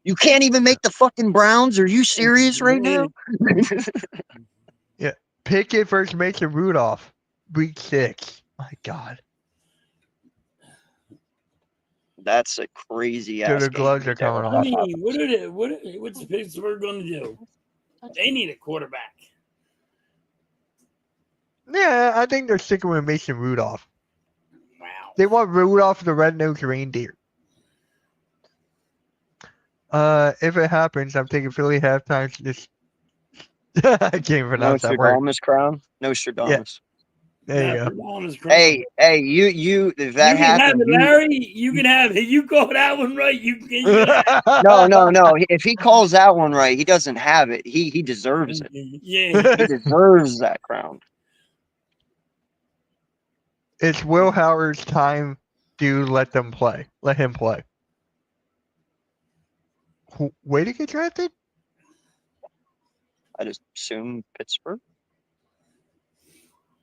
You can't even make the fucking Browns? Are you serious right now?
Yeah. Pickett versus Mason Rudolph. Week 6. My God.
That's a crazy ass.
The gloves are coming off.
I mean, what's Pittsburgh going to do? They need a quarterback.
Yeah, I think they're sticking with Mason Rudolph.
Wow.
They want Rudolph the red-nosed reindeer. If it happens, I'm taking Philly halftime. Just I can't pronounce that word.
Nostradamus crown. Nostradamus.
There you
Not
go.
for Donald's crown.
Hey, you. If that
you can
happened,
have it, Larry. You can have it. You call that one right. You can.
no. If he calls that one right, he doesn't have it. He deserves it.
Yeah.
He deserves that crown.
It's Will Howard's time to let them play. Let him play. Where did he get drafted?
I just assume Pittsburgh.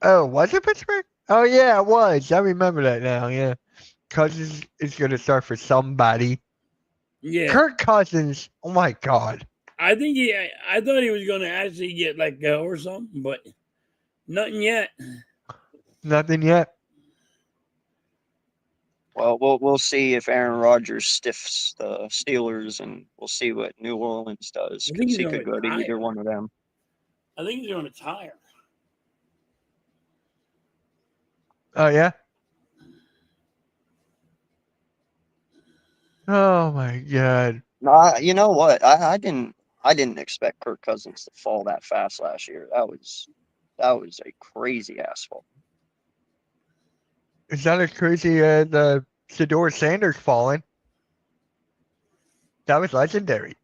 Oh, was it Pittsburgh? Oh yeah, it was. I remember that now. Yeah, Cousins is going to start for somebody.
Yeah.
Kirk Cousins. Oh my God.
I think I thought he was going to actually get let go or something, but nothing yet.
Nothing yet.
Well, we'll see if Aaron Rodgers stiffs the Steelers, and we'll see what New Orleans does,
I think
because
he's
he
gonna
could go to
retire.
either one of them.
I think he's going to retire.
Oh yeah. Oh my God.
No, you know what? I didn't expect Kirk Cousins to fall that fast last year. That was a crazy ass fall.
It's not as crazy as Shedeur Sanders falling. That was legendary.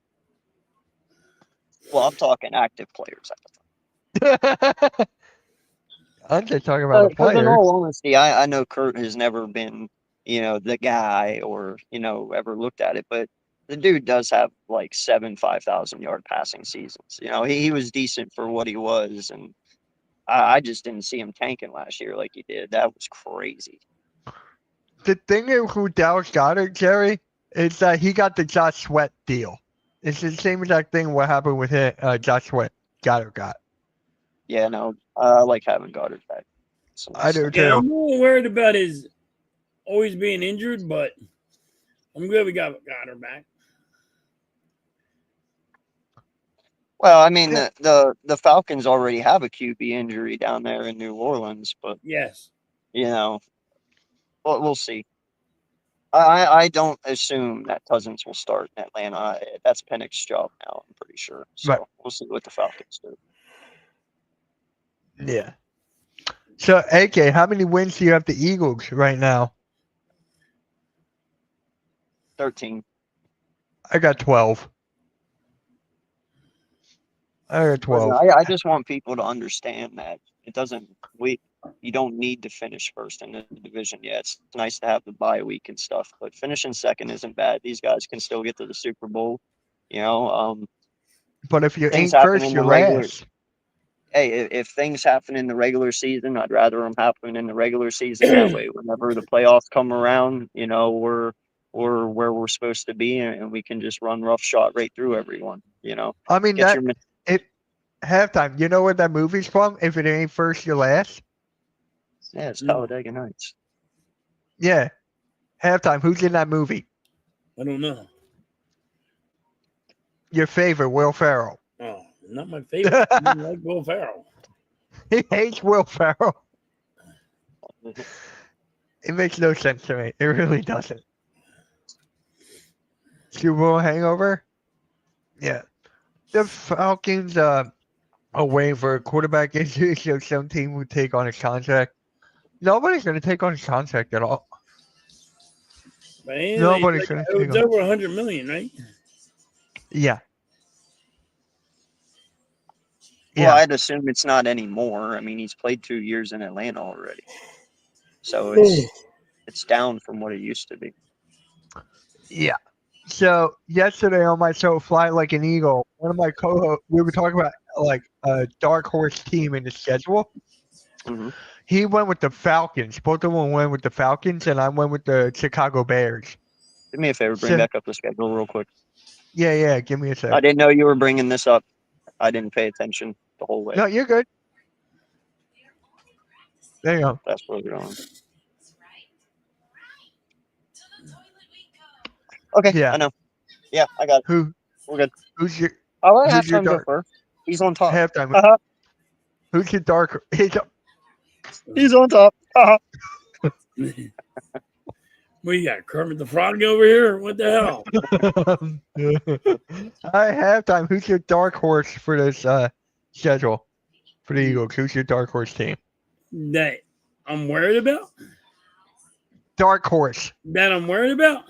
Well, I'm talking active players at the time.
I'm just talking about a
Because in
player.
all honesty, I know Kurt has never been, the guy, or, ever looked at it, but the dude does have like 5,000 yard passing seasons. He was decent for what he was, and I just didn't see him tanking last year like he did. That was crazy.
The thing with Dallas Goedert, Jerry, is that he got the Josh Sweat deal. It's the same exact thing what happened with him, Josh Sweat. Goddard got.
Yeah, no, I like having Goddard back. So
I do too.
Yeah, I'm more worried about his always being injured, but I'm glad we got her back.
Well, I mean, the Falcons already have a QB injury down there in New Orleans, but
Yes.
we'll see. I don't assume that Cousins will start in Atlanta. That's Penix's job now, I'm pretty sure. So
Right.
We'll see what the Falcons do.
Yeah. So, AK, how many wins do you have the Eagles right now?
13.
I got 12. I got 12.
I just want people to understand that you don't need to finish first in the division yet. It's nice to have the bye week and stuff, but finishing second isn't bad. These guys can still get to the Super Bowl.
But if you
things
ain't
happen
first,
in
you're
the regular.
last.
Hey, if things happen in the regular season, I'd rather them happen in the regular season. That way, whenever the playoffs come around, we're where we're supposed to be, and we can just run roughshod right through everyone.
I mean, halftime. You know where that movie's from? If it ain't first, you're last.
Yeah, it's Talladega Nights.
Yeah. Halftime. Who's in that movie?
I don't know.
Your favorite, Will Ferrell.
Oh, not my favorite. I don't like Will Ferrell.
He hates Will Ferrell. It makes no sense to me. It really doesn't. Super Bowl hangover? Yeah. The Falcons are waiting for a quarterback injury, so some team would take on a contract. Nobody's going to take on a contract at all.
But anyway,
Nobody's going to take
it's
on.
over $100 million, right?
Yeah.
Well, I'd assume it's not anymore. I mean, he's played 2 years in Atlanta already, so it's down from what it used to be.
Yeah. So yesterday on my show, Fly Like an Eagle, one of my co-hosts, we were talking about like a dark horse team in the schedule.
Mm-hmm.
He went with the Falcons. Both of them went with the Falcons, and I went with the Chicago Bears.
Do me a favor, bring back up the schedule real quick.
Yeah. Give me a second.
I didn't know you were bringing this up. I didn't pay attention the whole way.
No, you're good. There you go.
That's where we're going. Okay,
Yeah.
I know. Yeah, I got it. We're good.
Who's your
I'll let
who's your
halftime go
dark
first. He's on top.
halftime?
Uh-huh.
Who's your dark?
He's on top. Uh-huh.
What you got, Kermit the Frog over here? What the hell?
Hi, halftime. Who's your dark horse for this schedule for the Eagles? Who's your dark horse team?
That I'm worried about?
Dark horse.
That I'm worried about?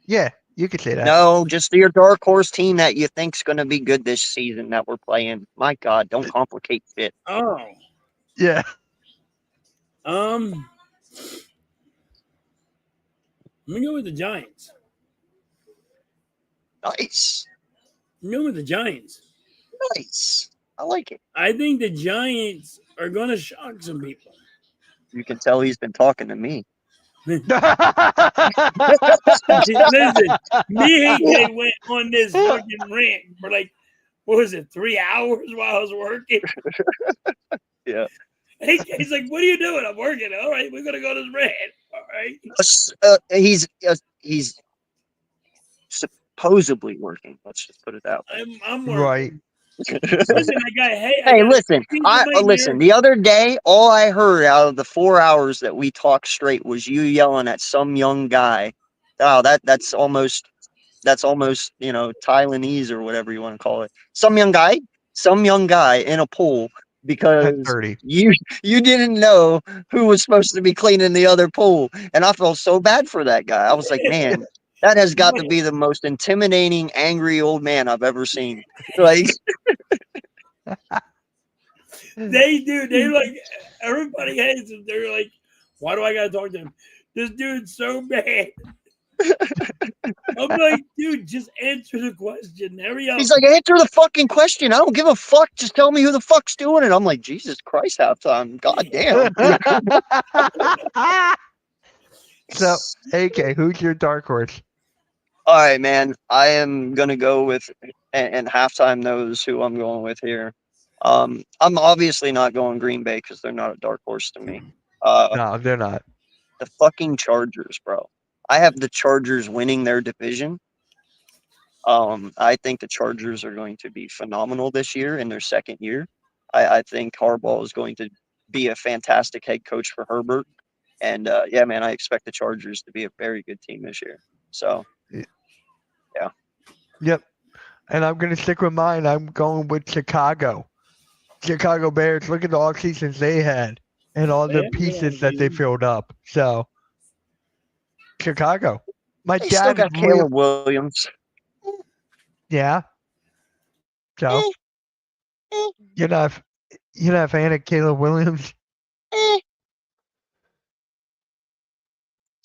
Yeah, you could say that.
No, just your dark horse team that you think's going to be good this season that we're playing. My God, don't complicate shit.
Oh.
Yeah.
Let me go with the Giants.
Nice.
I'm going with the Giants.
Nice. I like it.
I think the Giants are going to shock some people.
You can tell he's been talking to me.
Listen, me and AK went on this fucking rant for like, what was it, 3 hours while I was working?
Yeah.
AK's like, what are you doing? I'm working. All right, we're going to go to this rant. All right.
He's supposedly working. Let's just put it that way.
I'm working.
Right.
Listen,
Listen. Listen. The other day, all I heard out of the 4 hours that we talked straight was you yelling at some young guy. Oh, that's almost Thailandese or whatever you want to call it. Some young guy in a pool because
10:30.
you didn't know who was supposed to be cleaning the other pool, and I felt so bad for that guy. I was like, man. That has got to be the most intimidating, angry old man I've ever seen. Like,
they do. They like everybody hates him. They're like, why do I gotta talk to him? This dude's so bad. I'm like, dude, just answer the question. Hurry up.
He's like, answer the fucking question. I don't give a fuck. Just tell me who the fuck's doing it. I'm like, Jesus Christ, halftime. God damn.
So, AK, who's your dark horse?
All right, man. I am gonna go with, and halftime knows who I'm going with here. I'm obviously not going Green Bay because they're not a dark horse to me.
No, they're not.
The fucking Chargers, bro. I have the Chargers winning their division. I think the Chargers are going to be phenomenal this year in their second year. I think Harbaugh is going to be a fantastic head coach for Herbert. And yeah, man, I expect the Chargers to be a very good team this year. So, yeah.
Yep. And I'm going to stick with mine. I'm going with Chicago. Chicago Bears. Look at the all seasons they had and all the pieces that they filled up. So, Chicago. My
They
dad
still got Caleb Williams.
Yeah. So, you're not a fan of Caleb Williams?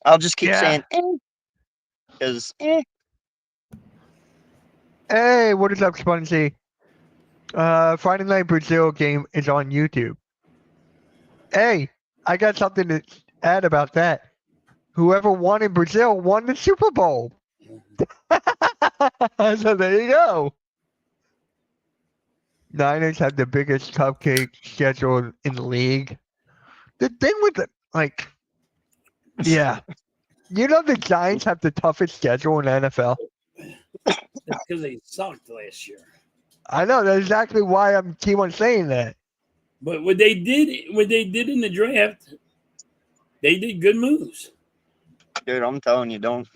I'll just keep saying because
Hey, what is up, Spongy? Friday Night Brazil game is on YouTube. Hey, I got something to add about that. Whoever won in Brazil won the Super Bowl. So there you go. Niners have the biggest cupcake schedule in the league. The thing with the, yeah. You know the Giants have the toughest schedule in the NFL?
That's because they sucked last year.
I know. That's exactly why I'm keep on saying that.
But what they did in the draft, they did good moves.
Dude, I'm telling you, don't.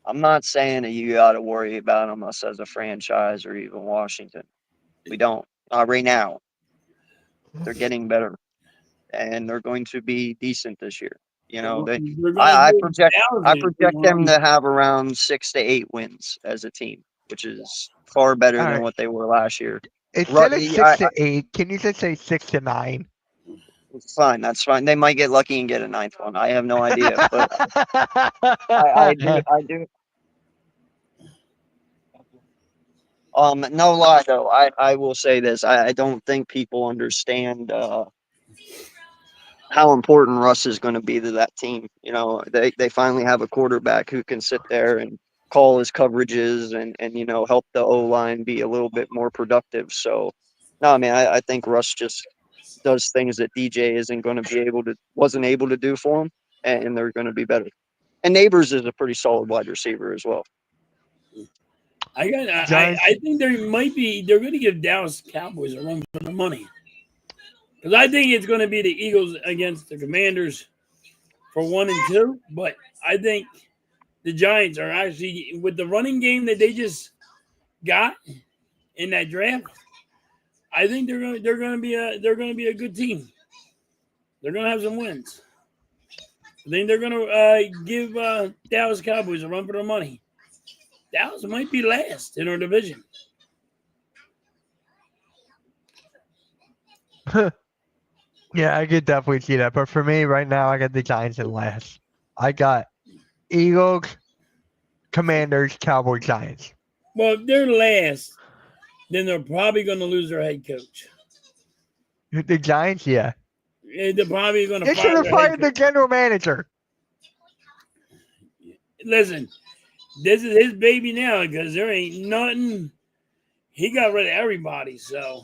I'm not saying that you got to worry about us as a franchise or even Washington. We don't. Not right now. They're getting better, and they're going to be decent this year. You know, I project them to have around 6 to 8 wins as a team, which is far better than what they were last year.
Instead of 6 to 8, can you just say 6 to 9?
It's fine. That's fine. They might get lucky and get a 9th one. I have no idea, but I do. No lie though. I will say this. I don't think people understand how important Russ is going to be to that team. You know, they finally have a quarterback who can sit there and call his coverages and you know, help the O-line be a little bit more productive. So, no, I mean, I think Russ just does things that DJ wasn't able to do for him, and they're going to be better. And Neighbors is a pretty solid wide receiver as well.
I think they're going to give Dallas Cowboys a run for the money. Because I think it's going to be the Eagles against the Commanders for 1 and 2. But I think the Giants are actually, with the running game that they just got in that draft, I think they're going to be a good team. They're going to have some wins. I think they're going to give Dallas Cowboys a run for their money. Dallas might be last in our division.
Yeah, I could definitely see that. But for me, right now, I got the Giants in last. I got Eagles, Commanders, Cowboys, Giants.
Well, if they're last, then they're probably going to lose their head coach.
The Giants, yeah.
They're probably going to
They should have fired the general manager.
Listen, this is his baby now because there ain't nothing. He got rid of everybody, so.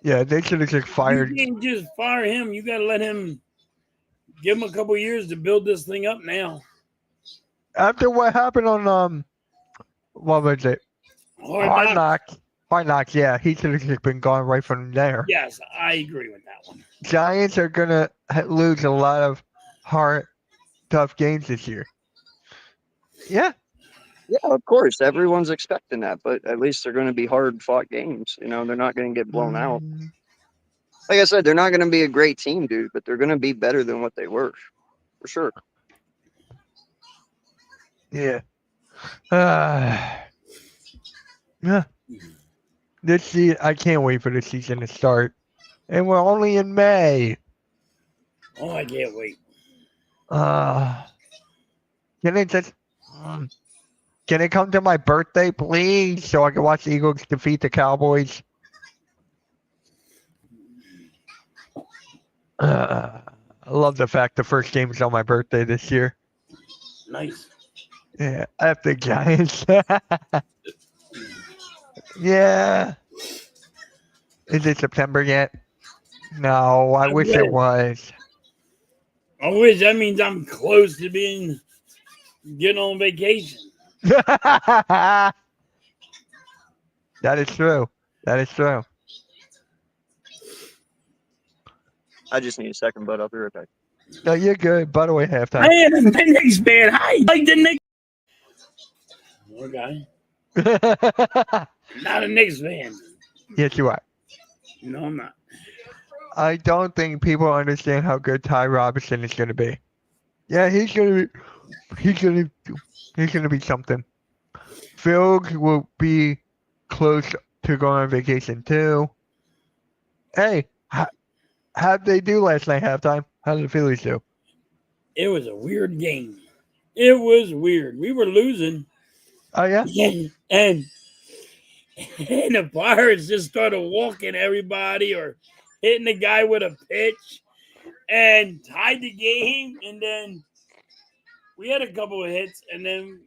Yeah, they should have just fired.
You can't just fire him. You got to let him, give him a couple years to build this thing up now.
After what happened on, what was it? Hard Knocks, yeah. He should have just been gone right from there.
Yes, I agree with that one.
Giants are going to lose a lot of hard, tough games this year. Yeah.
Yeah, of course. Everyone's expecting that, but at least they're going to be hard-fought games. You know, they're not going to get blown out. Like I said, they're not going to be a great team, dude, but they're going to be better than what they were, for sure.
Yeah. Yeah. This season, I can't wait for the season to start. And we're only in May.
Oh, I can't wait.
Can it come to my birthday, please, so I can watch the Eagles defeat the Cowboys? I love the fact the first game is on my birthday this year.
Nice.
Yeah, I have the Giants. Yeah. Is it September yet? No, I wish it was.
I wish that means I'm close to getting on vacation.
That is true. That is true.
I just need a second, but I'll be right back.
No, you're good. By the way, halftime.
I am a Knicks fan. I like the Knicks. More guy. Not a Knicks fan.
Yes, you are.
No, I'm not.
I don't think people understand how good Ty Robinson is going to be. Yeah, he's going to be something. Fields will be close to going on vacation too. Hey, how'd they do last night halftime? How did the Phillies do?
It was a weird game. It was weird. We were losing.
Oh, yeah?
And the Pirates just started walking everybody or hitting the guy with a pitch and tied the game. And then we had a couple of hits, and then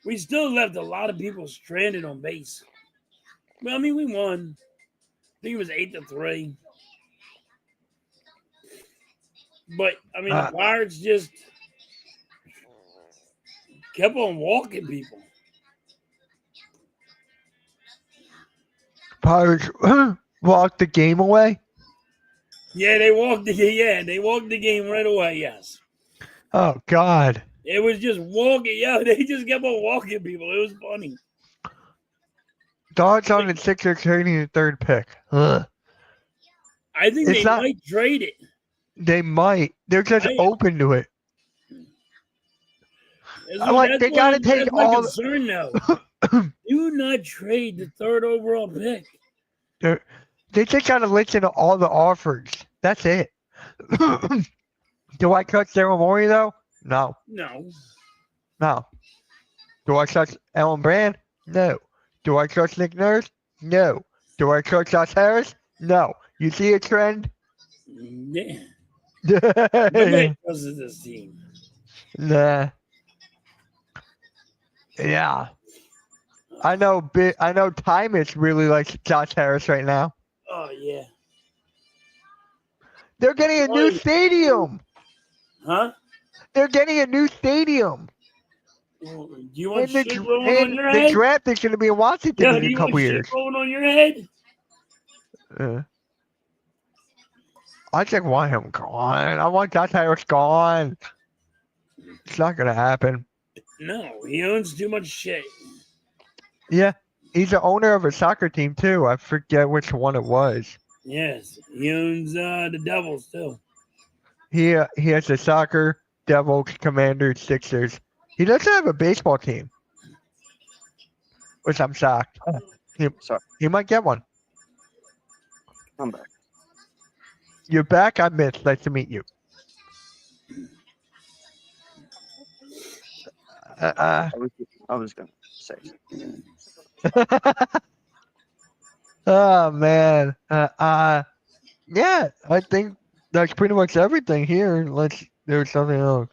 we still left a lot of people stranded on base. Well, I mean, we won. I think it was 8-3. But, I mean, the Pirates just kept on walking people.
Pirates walked the game away?
Yeah, they walked the game right away, yes.
Oh, God.
It was just walking. Yeah, they just kept on walking people. It was funny.
Dogs on the Sixers trading the third pick. Ugh.
I think they might trade it.
They might. They're just open to it. They got to take all.
Concern, though. Do not trade the third overall pick.
They just got to listen to all the offers. That's it. Do I trust Daryl Morey though? No. Do I trust Alan Brand? No. Do I trust Nick Nurse? No. Do I trust Josh Harris? No. You see a trend?
Yeah. Nobody trusts this team.
Nah. Yeah. I know Tymus really likes Josh Harris right now.
Oh, yeah.
They're getting a new stadium.
Huh?
They're getting a new stadium.
Do you want shit rolling on your head?
The draft is going to be in Washington in a couple years.
Shit rolling on your head?
I just want him gone. I want Josh Harris gone. It's not going to happen.
No, he owns too much shit.
Yeah, he's the owner of a soccer team too. I forget which one it was.
Yes, he owns the Devils too.
He has the soccer, Devils, Commanders, Sixers. He doesn't have a baseball team, which I'm shocked.
Sorry,
He might get one.
I'm back.
You're back. I'm Mitch. Nice to meet you.
I was gonna say.
Oh man. Yeah. I think that's pretty much everything here. Let's do something else.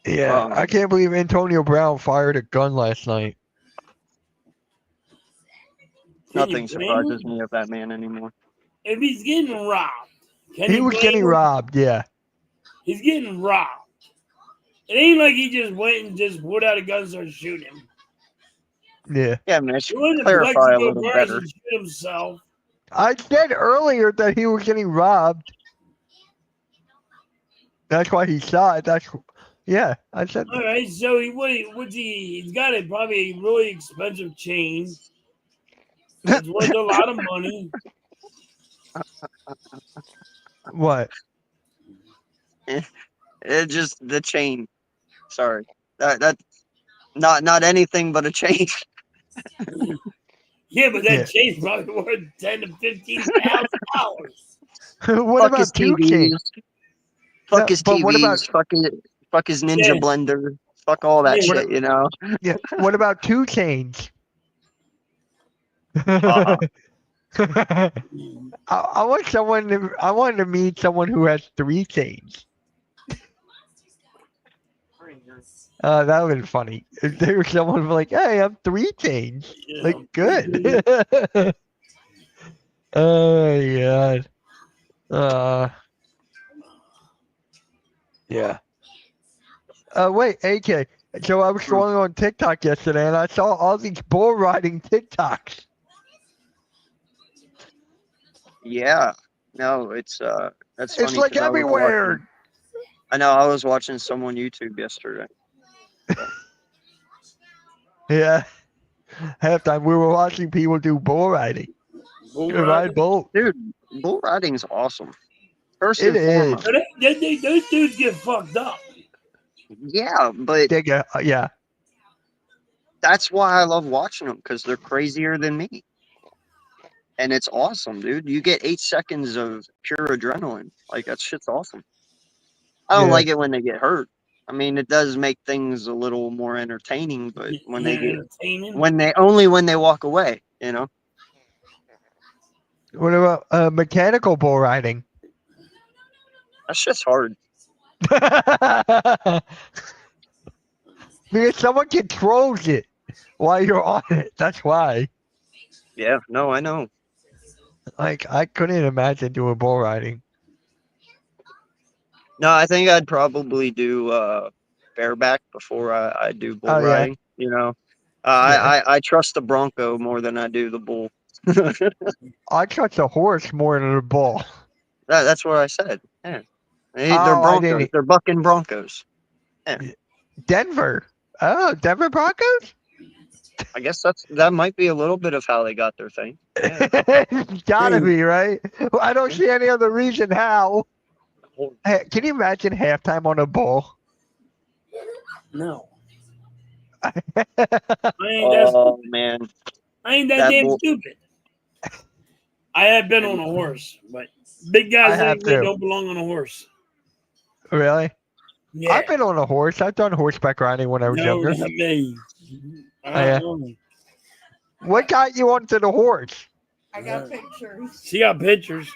Yeah, I can't believe Antonio Brown fired a gun last night.
Nothing surprises me of that man anymore.
If he's getting robbed,
He was getting robbed, yeah.
He's getting robbed. It ain't like he just went and just pulled out a gun and started shooting him.
Yeah.
Yeah, Mitch,
He wasn't
clarify a
go
little better.
and shoot himself.
I said earlier that he was getting robbed. That's why he shot. Yeah, I said
All right, so he's got probably a really expensive chain. It's worth a lot of money.
What?
It's just the chain. Sorry, that not anything but a chain.
Yeah, but that chain's probably worth $10,000 to $15,000.
What about two chains?
Fuck his TVs. Fuck his Ninja blender. Fuck all that shit. You know.
Yeah. What about 2 chains? I want someone. I wanted to meet someone who has 3 chains. That would be funny. If there was someone like, "Hey, I'm 3 chains."
Yeah.
Like, good. Oh my god. Yeah. Wait, AK. So I was scrolling on TikTok yesterday, and I saw all these bull riding TikToks.
Yeah. No, it's that's funny.
It's like everywhere.
I know. I was watching someone YouTube yesterday.
Yeah. Halftime, we were watching people do bull riding. Ride bull.
Dude, bull riding's awesome. First
It
and foremost.
Those dudes get fucked up.
Yeah, but
Yeah.
that's why I love watching them, because they're crazier than me. And it's awesome, dude. You get 8 seconds of pure adrenaline. Like, that shit's awesome. I don't like it when they get hurt. I mean, it does make things a little more entertaining, but when they walk away, you know.
What about mechanical bull riding?
That shit's hard.
Because someone controls it while you're on it. That's why.
Yeah, no, I know.
Like, I couldn't imagine doing bull riding.
No, I think I'd probably do bareback before I do bull riding. You know, I trust the Bronco more than I do the bull.
I trust a horse more than a bull.
That's what I said. Yeah, they're Broncos. They're bucking Broncos. Yeah.
Denver. Oh, Denver Broncos?
I guess that might be a little bit of how they got their thing. Yeah.
It's gotta be, right? I don't see any other reason how. Hey, can you imagine halftime on a bull?
No.
Oh, man.
I ain't that damn stupid. I have been on a horse, but big guys don't belong on a horse.
Really?
Yeah.
I've been on a horse. I've done horseback riding when I was younger.
Not me.
What got you onto the horse?
I got pictures.
She got pictures.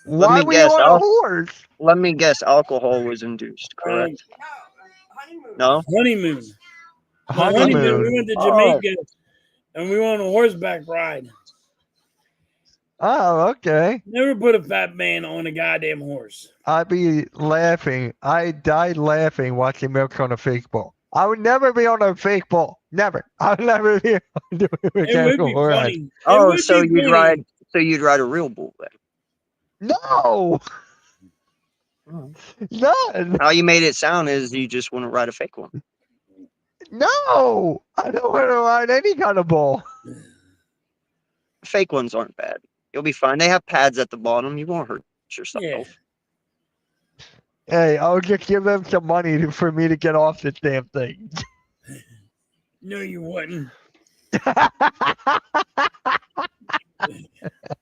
Why were you on a horse?
Let me guess. Alcohol was induced, correct? No?
Honeymoon.
Honeymoon.
We went to Jamaica and we went on a horseback ride.
Oh, okay.
Never put a fat man on a goddamn horse.
I'd be laughing. I died laughing watching Milk on a fake bull. I would never be on a fake bull. Never. I would never be doing a mechanical horse.
Funny.
Oh, so you'd ride a real bull then?
No. None.
How you made it sound is you just want to ride a fake one.
No, I don't want to ride any kind of bull.
Fake ones aren't bad. You'll be fine. They have pads at the bottom. You won't hurt yourself.
Yeah.
Hey, I'll just give them some money for me to get off this damn thing.
No, you wouldn't.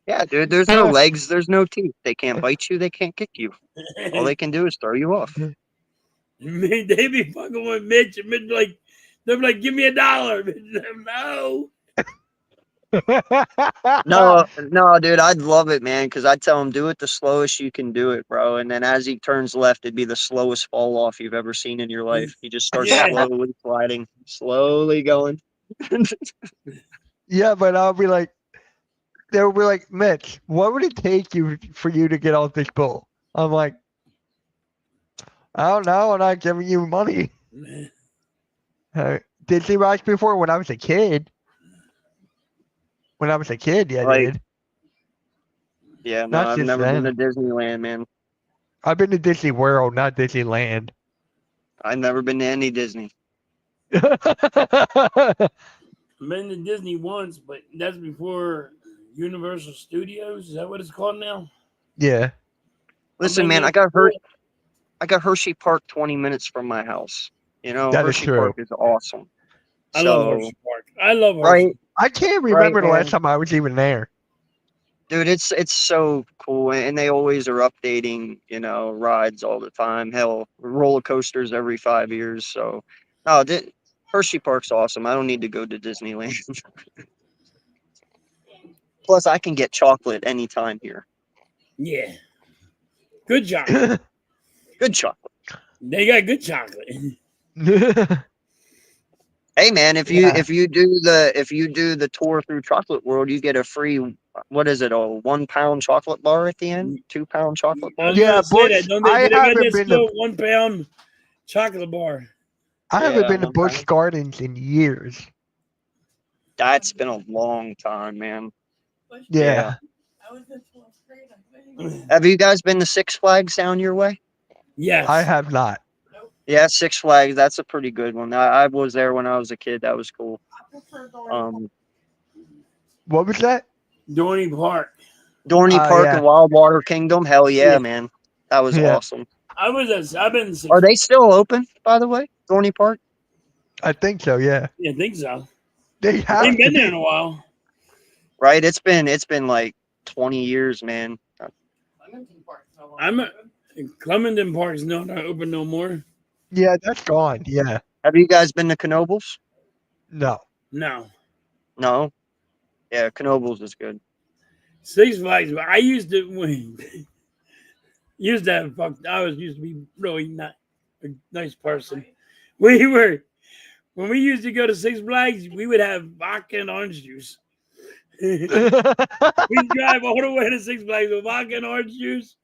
Yeah, dude. There's no legs. There's no teeth. They can't bite you. They can't kick you. All they can do is throw you off.
They be fucking with Mitch, and Mitch like, they're like, give me $1. Mitch, no.
No, dude. I'd love it, man, because I'd tell him do it the slowest you can do it, bro. And then as he turns left, it'd be the slowest fall off you've ever seen in your life. He just starts
Yeah.
slowly sliding, slowly going.
Yeah, but I'll be like, they'll be like, Mitch, what would it take for you to get off this bull? I'm like, I don't know. I'm not giving you money. Disney rides before when I was a kid. When I was a kid, yeah,
Like,
dude.
Yeah, no,
Not
I've
since
never been to
then.
Disneyland, man.
I've been to Disney World, not Disneyland.
I've never been to any Disney.
I've been to Disney once, but that's before Universal Studios. Is that what it's called now?
Yeah.
Listen, man, I got Hershey Park 20 minutes from my house. You know,
That is
Hershey
true.
Park is awesome.
I love Hershey Park. I love Hershey.
Right,
I can't remember the
man.
last time I was even there.
dude, it's so cool, and they always are updating, you know, rides all the time. Hell, roller coasters every 5 years. So, no, Hershey Park's awesome. I don't need to go to Disneyland. Plus, I can get chocolate anytime here.
Yeah. Good chocolate.
Good chocolate.
They got good chocolate.
Hey man, if you do the tour through Chocolate World, you get a free, what is it, a 1 pound chocolate bar at the end? 2 pound chocolate
I
bar?
was
Yeah,
gonna say
Busch,
that. Don't
I
they got
haven't
that
been
still
to
1 pound chocolate bar?
I haven't
Yeah,
been to
1
Busch
pound.
Gardens in years.
That's been a long time, man.
Yeah.
I was in 12th grade, I think.
Have you guys been to Six Flags down your way?
Yes.
I have not.
Yeah, Six Flags. That's a pretty good one. I was there when I was a kid. That was cool.
I prefer going
What was that?
Dorney Park.
Dorney Park
Yeah.
and Wildwater Kingdom. Hell yeah,
Yeah.
man. That was
Yeah.
awesome.
I've been to
Are they still open, by the way? Dorney Park?
I think so, yeah.
Yeah, I think so.
They
I
have
ain't
to
been there in
be.
a while.
Right? It's been like 20 years, man.
Clemington Park.
Clemington Park's not open no more.
Yeah, that's gone. Yeah.
Have you guys been to Knoebels?
No.
No.
No? Yeah, Knoebels is good.
Six Flags. I used to I used to be really not a nice person. When we used to go to Six Flags, we would have vodka and orange juice. We drive all the way to Six Flags with vodka and orange juice.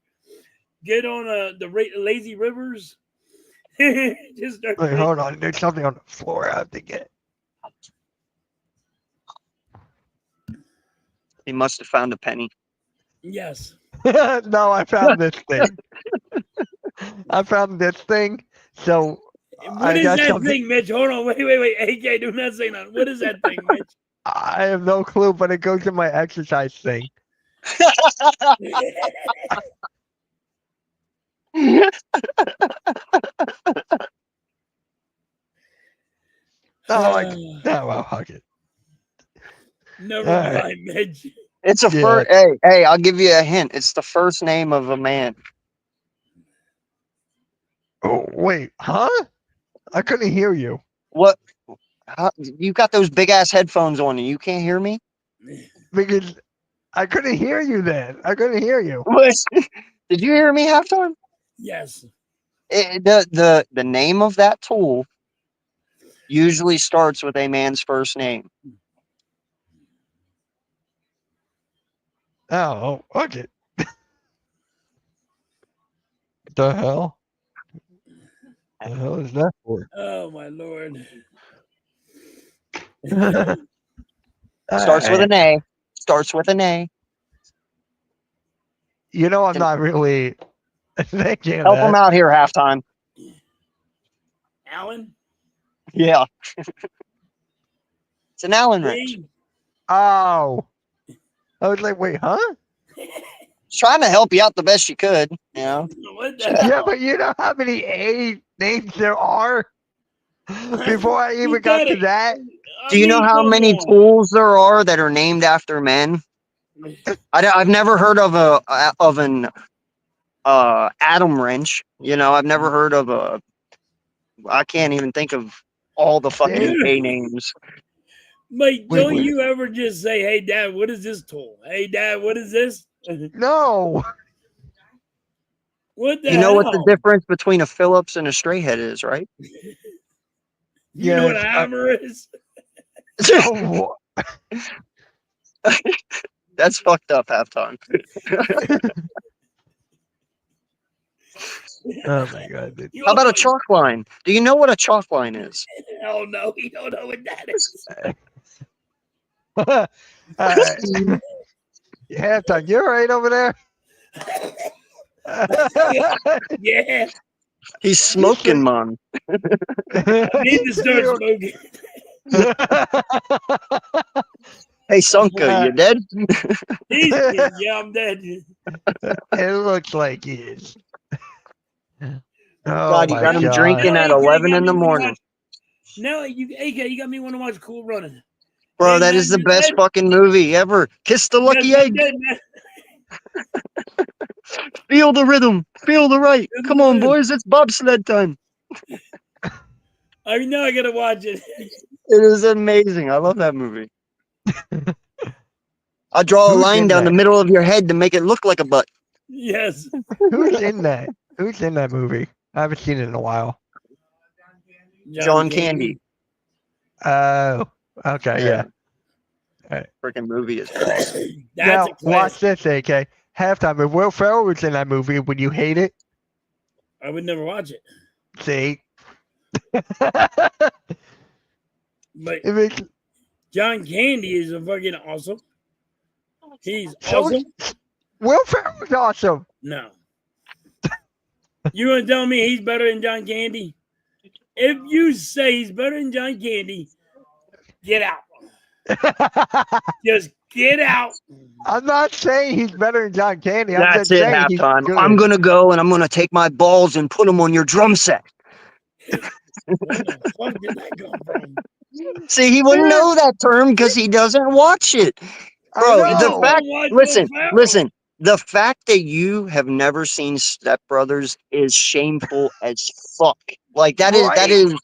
Get on the lazy rivers. Just start
Wait, hold on. There's something on the floor I have to get.
He must have found a penny.
Yes.
No, I found this thing. I found this thing. So
What is that thing, Mitch? Hold on. Wait. AK, do not say nothing. What is that thing, Mitch?
I have no clue, but it goes in my exercise thing. Well, fuck it.
Never
All right.
mind, Mitch.
It's a first. Hey, I'll give you a hint. It's the first name of a man.
Oh, wait, huh? I couldn't hear you.
What? You got those big ass headphones on and you can't hear me?
Because I couldn't hear you then. I couldn't hear you.
What? Did you hear me halftime?
Yes.
The name of that tool usually starts with a man's first name.
Oh, fuck it. The hell? The hell is that for?
Oh my lord.
Starts with an A. Starts with an A.
You know, I'm not really thinking
Help him
that.
out here halftime.
Alan?
Yeah. It's an Allen wrench.
See?
Oh. I was like, wait, huh?
She's trying to help you out the best she could, you know.
What the
Shit.
Yeah,
hell?
but you know how many A names there are? Before I
You
even got to
gotta-
that.
I
Do you know
mean,
how
come
many
on.
tools there are that are named after men? I've never heard of an Adam wrench. You know, I've never heard of a. I can't even think of all the fucking
See?
A names.
Mate,
Wait,
don't
wait.
you ever just say, "Hey, Dad, what is this tool? Hey, Dad, what is this?"
No.
What the
You know what the
hell?
difference between a Phillips and a straight head is, right?
You know what a
Yes,
hammer is?
Oh,
That's fucked up halftime.
oh my god. Dude.
You
How about a
all-
chalk line? Do you know what a chalk line is?
Hell no, you don't know what that is.
Halftime, you all right over there?
Yeah,
He's smoking, man.
I need to start smoking.
Hey, Sonka, you dead?
He's dead. Yeah, I'm dead.
It looks like he is. Oh
God, you
my
got him
god.
drinking
Now,
at
AK
11
got
in
me
the
wanna
morning.
watch- Now, AK, you got me want to watch Cool Running.
Bro,
Hey,
that
man,
is the
you
best
dead?
fucking movie ever. Kiss the lucky
Yes, I'm
egg.
dead, man.
Feel the rhythm. Feel the right.
Feel the
Come on,
rhythm.
boys. It's bobsled time.
I know I gotta watch it.
It is amazing. I love that movie. I draw a
Who's
line
in
down the
that?
middle of your head to make it look like a butt.
Yes.
Who's in that? Who's in that movie? I haven't seen it in a while.
John Candy.
Oh, okay, yeah.
Freaking movie is awesome.
That's
Now
a
watch
classic.
this, AK. Halftime. If Will Ferrell was in that movie, would you hate it?
I would never watch it.
See?
But
It makes
John Candy is a fucking awesome. He's
so
awesome.
Will Ferrell was awesome.
No. You want to tell me he's better than John Candy? If you say he's better than John Candy, get out. Just get out.
I'm not saying he's better than John Candy. I'm
That's
just
it,
saying he's
halftime.
good.
I'm going to go and I'm going to take my balls and put them on your drum set.
Where the fuck did that come from?
See, he wouldn't know that term because he doesn't watch it.
I
Bro,
I
the
just
know.
fact,
don't watch
listen,
Will Ferrell.
listen, the fact that you have never seen Step Brothers is shameful as fuck. Like that
Right?
is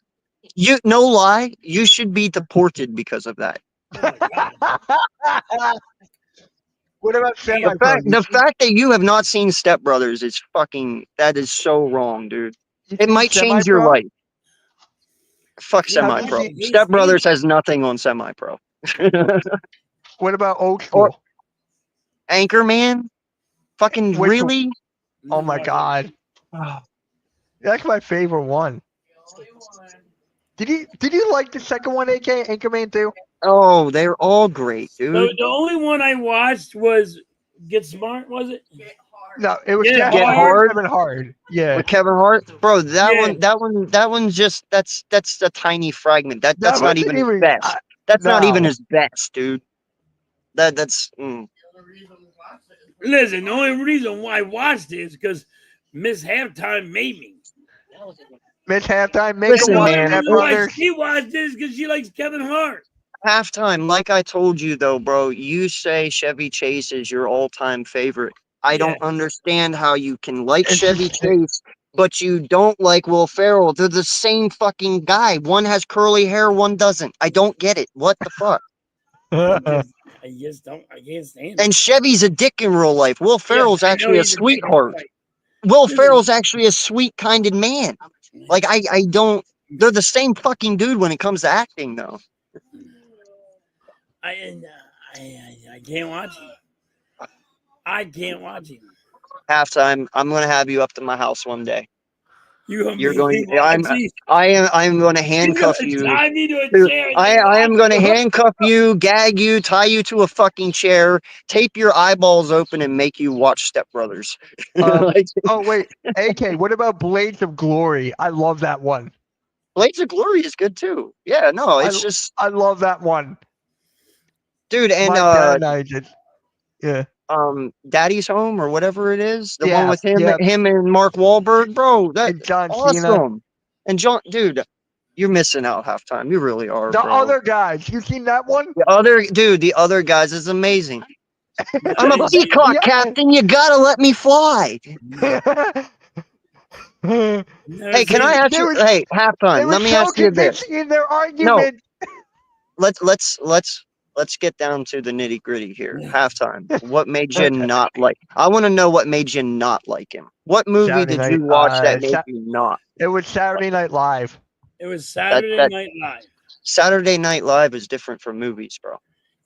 you no lie, you should be deported because of that.
Oh my God.
What about
The
semi-pro?
fact that you have not seen Step Brothers is fucking that is so wrong, dude.
You
It
seen
might change your
semi-pro?
life. Fuck
Yeah,
Have you
semi-pro.
seen-
Step Brothers has nothing on semi-pro.
What about old
Or
school?
Anchorman? Fucking
Which-
really?
Oh my god. That's my favorite one. Did you like the second one, AK Anchorman 2?
Oh, they're all great,
So
dude.
the only one I watched was Get Smart, was it?
No, it was
Get
Get
Hard.
Hard?
Kevin Hard. Yeah.
With Kevin Hart, bro.
Yeah.
That one's just that's a tiny fragment. That's
That
not
wasn't
even his
even-
best. That's not even
no.
his best, dude. That's
Listen, the only reason why I watched it is because Miss Halftime made me.
Miss Halftime, make
Listen,
a watch
man,
Step
The reason why
Brothers.
she watched this because she likes Kevin Hart.
halftime. Like I told you though, bro. You say Chevy Chase is your all-time favorite. I don't understand how you can like Chevy Chase, but you don't like Will Ferrell. They're the same fucking guy. One has curly hair, one doesn't. I don't get it. What the fuck?
I just don't. I can't stand it.
And Chevy's a dick in real life. Will Ferrell's
I know
actually a
he's dick in
sweetheart.
life.
Will Ferrell's actually a sweet-kinded man. Like I don't. They're the same fucking dude when it comes to acting, though.
I can't watch him. I can't watch him.
Halftime. I'm gonna have you up to my house one day.
You're
going.
going.
I am going to handcuff you.
Tie me to a
Dude,
chair.
I am going to handcuff you, gag you, tie you to a fucking chair, tape your eyeballs open, and make you watch Step Brothers. Like,
Oh wait, AK. What about Blades of Glory? I love that one.
Blades of Glory is good too. Yeah, no, it's just,
I love that one.
dude, and
My dad and I just, yeah.
Daddy's Home or whatever it is, the one
Yeah,
with him,
yeah.
him and Mark Wahlberg, bro. That's
And John Cena.
awesome. And John, dude, you're missing out halftime. You really are,
The
bro.
other guys, you seen that one?
The other guys is amazing. I'm a peacock,
Yeah.
Captain. You gotta let me fly.
Never
Hey, can
seen
I
it.
ask you? Hey,
They
halftime.
were
Let me
so
ask you this.
convincing in their
No,
argument.
let's get down to the nitty gritty here. Halftime. What made you not like? I want to know what made you not like him. What movie
Saturday
did you
Night,
watch that made you not?
It was Saturday Night Live.
It was
That
Saturday Night Live.
Saturday Night Live is different from movies, bro.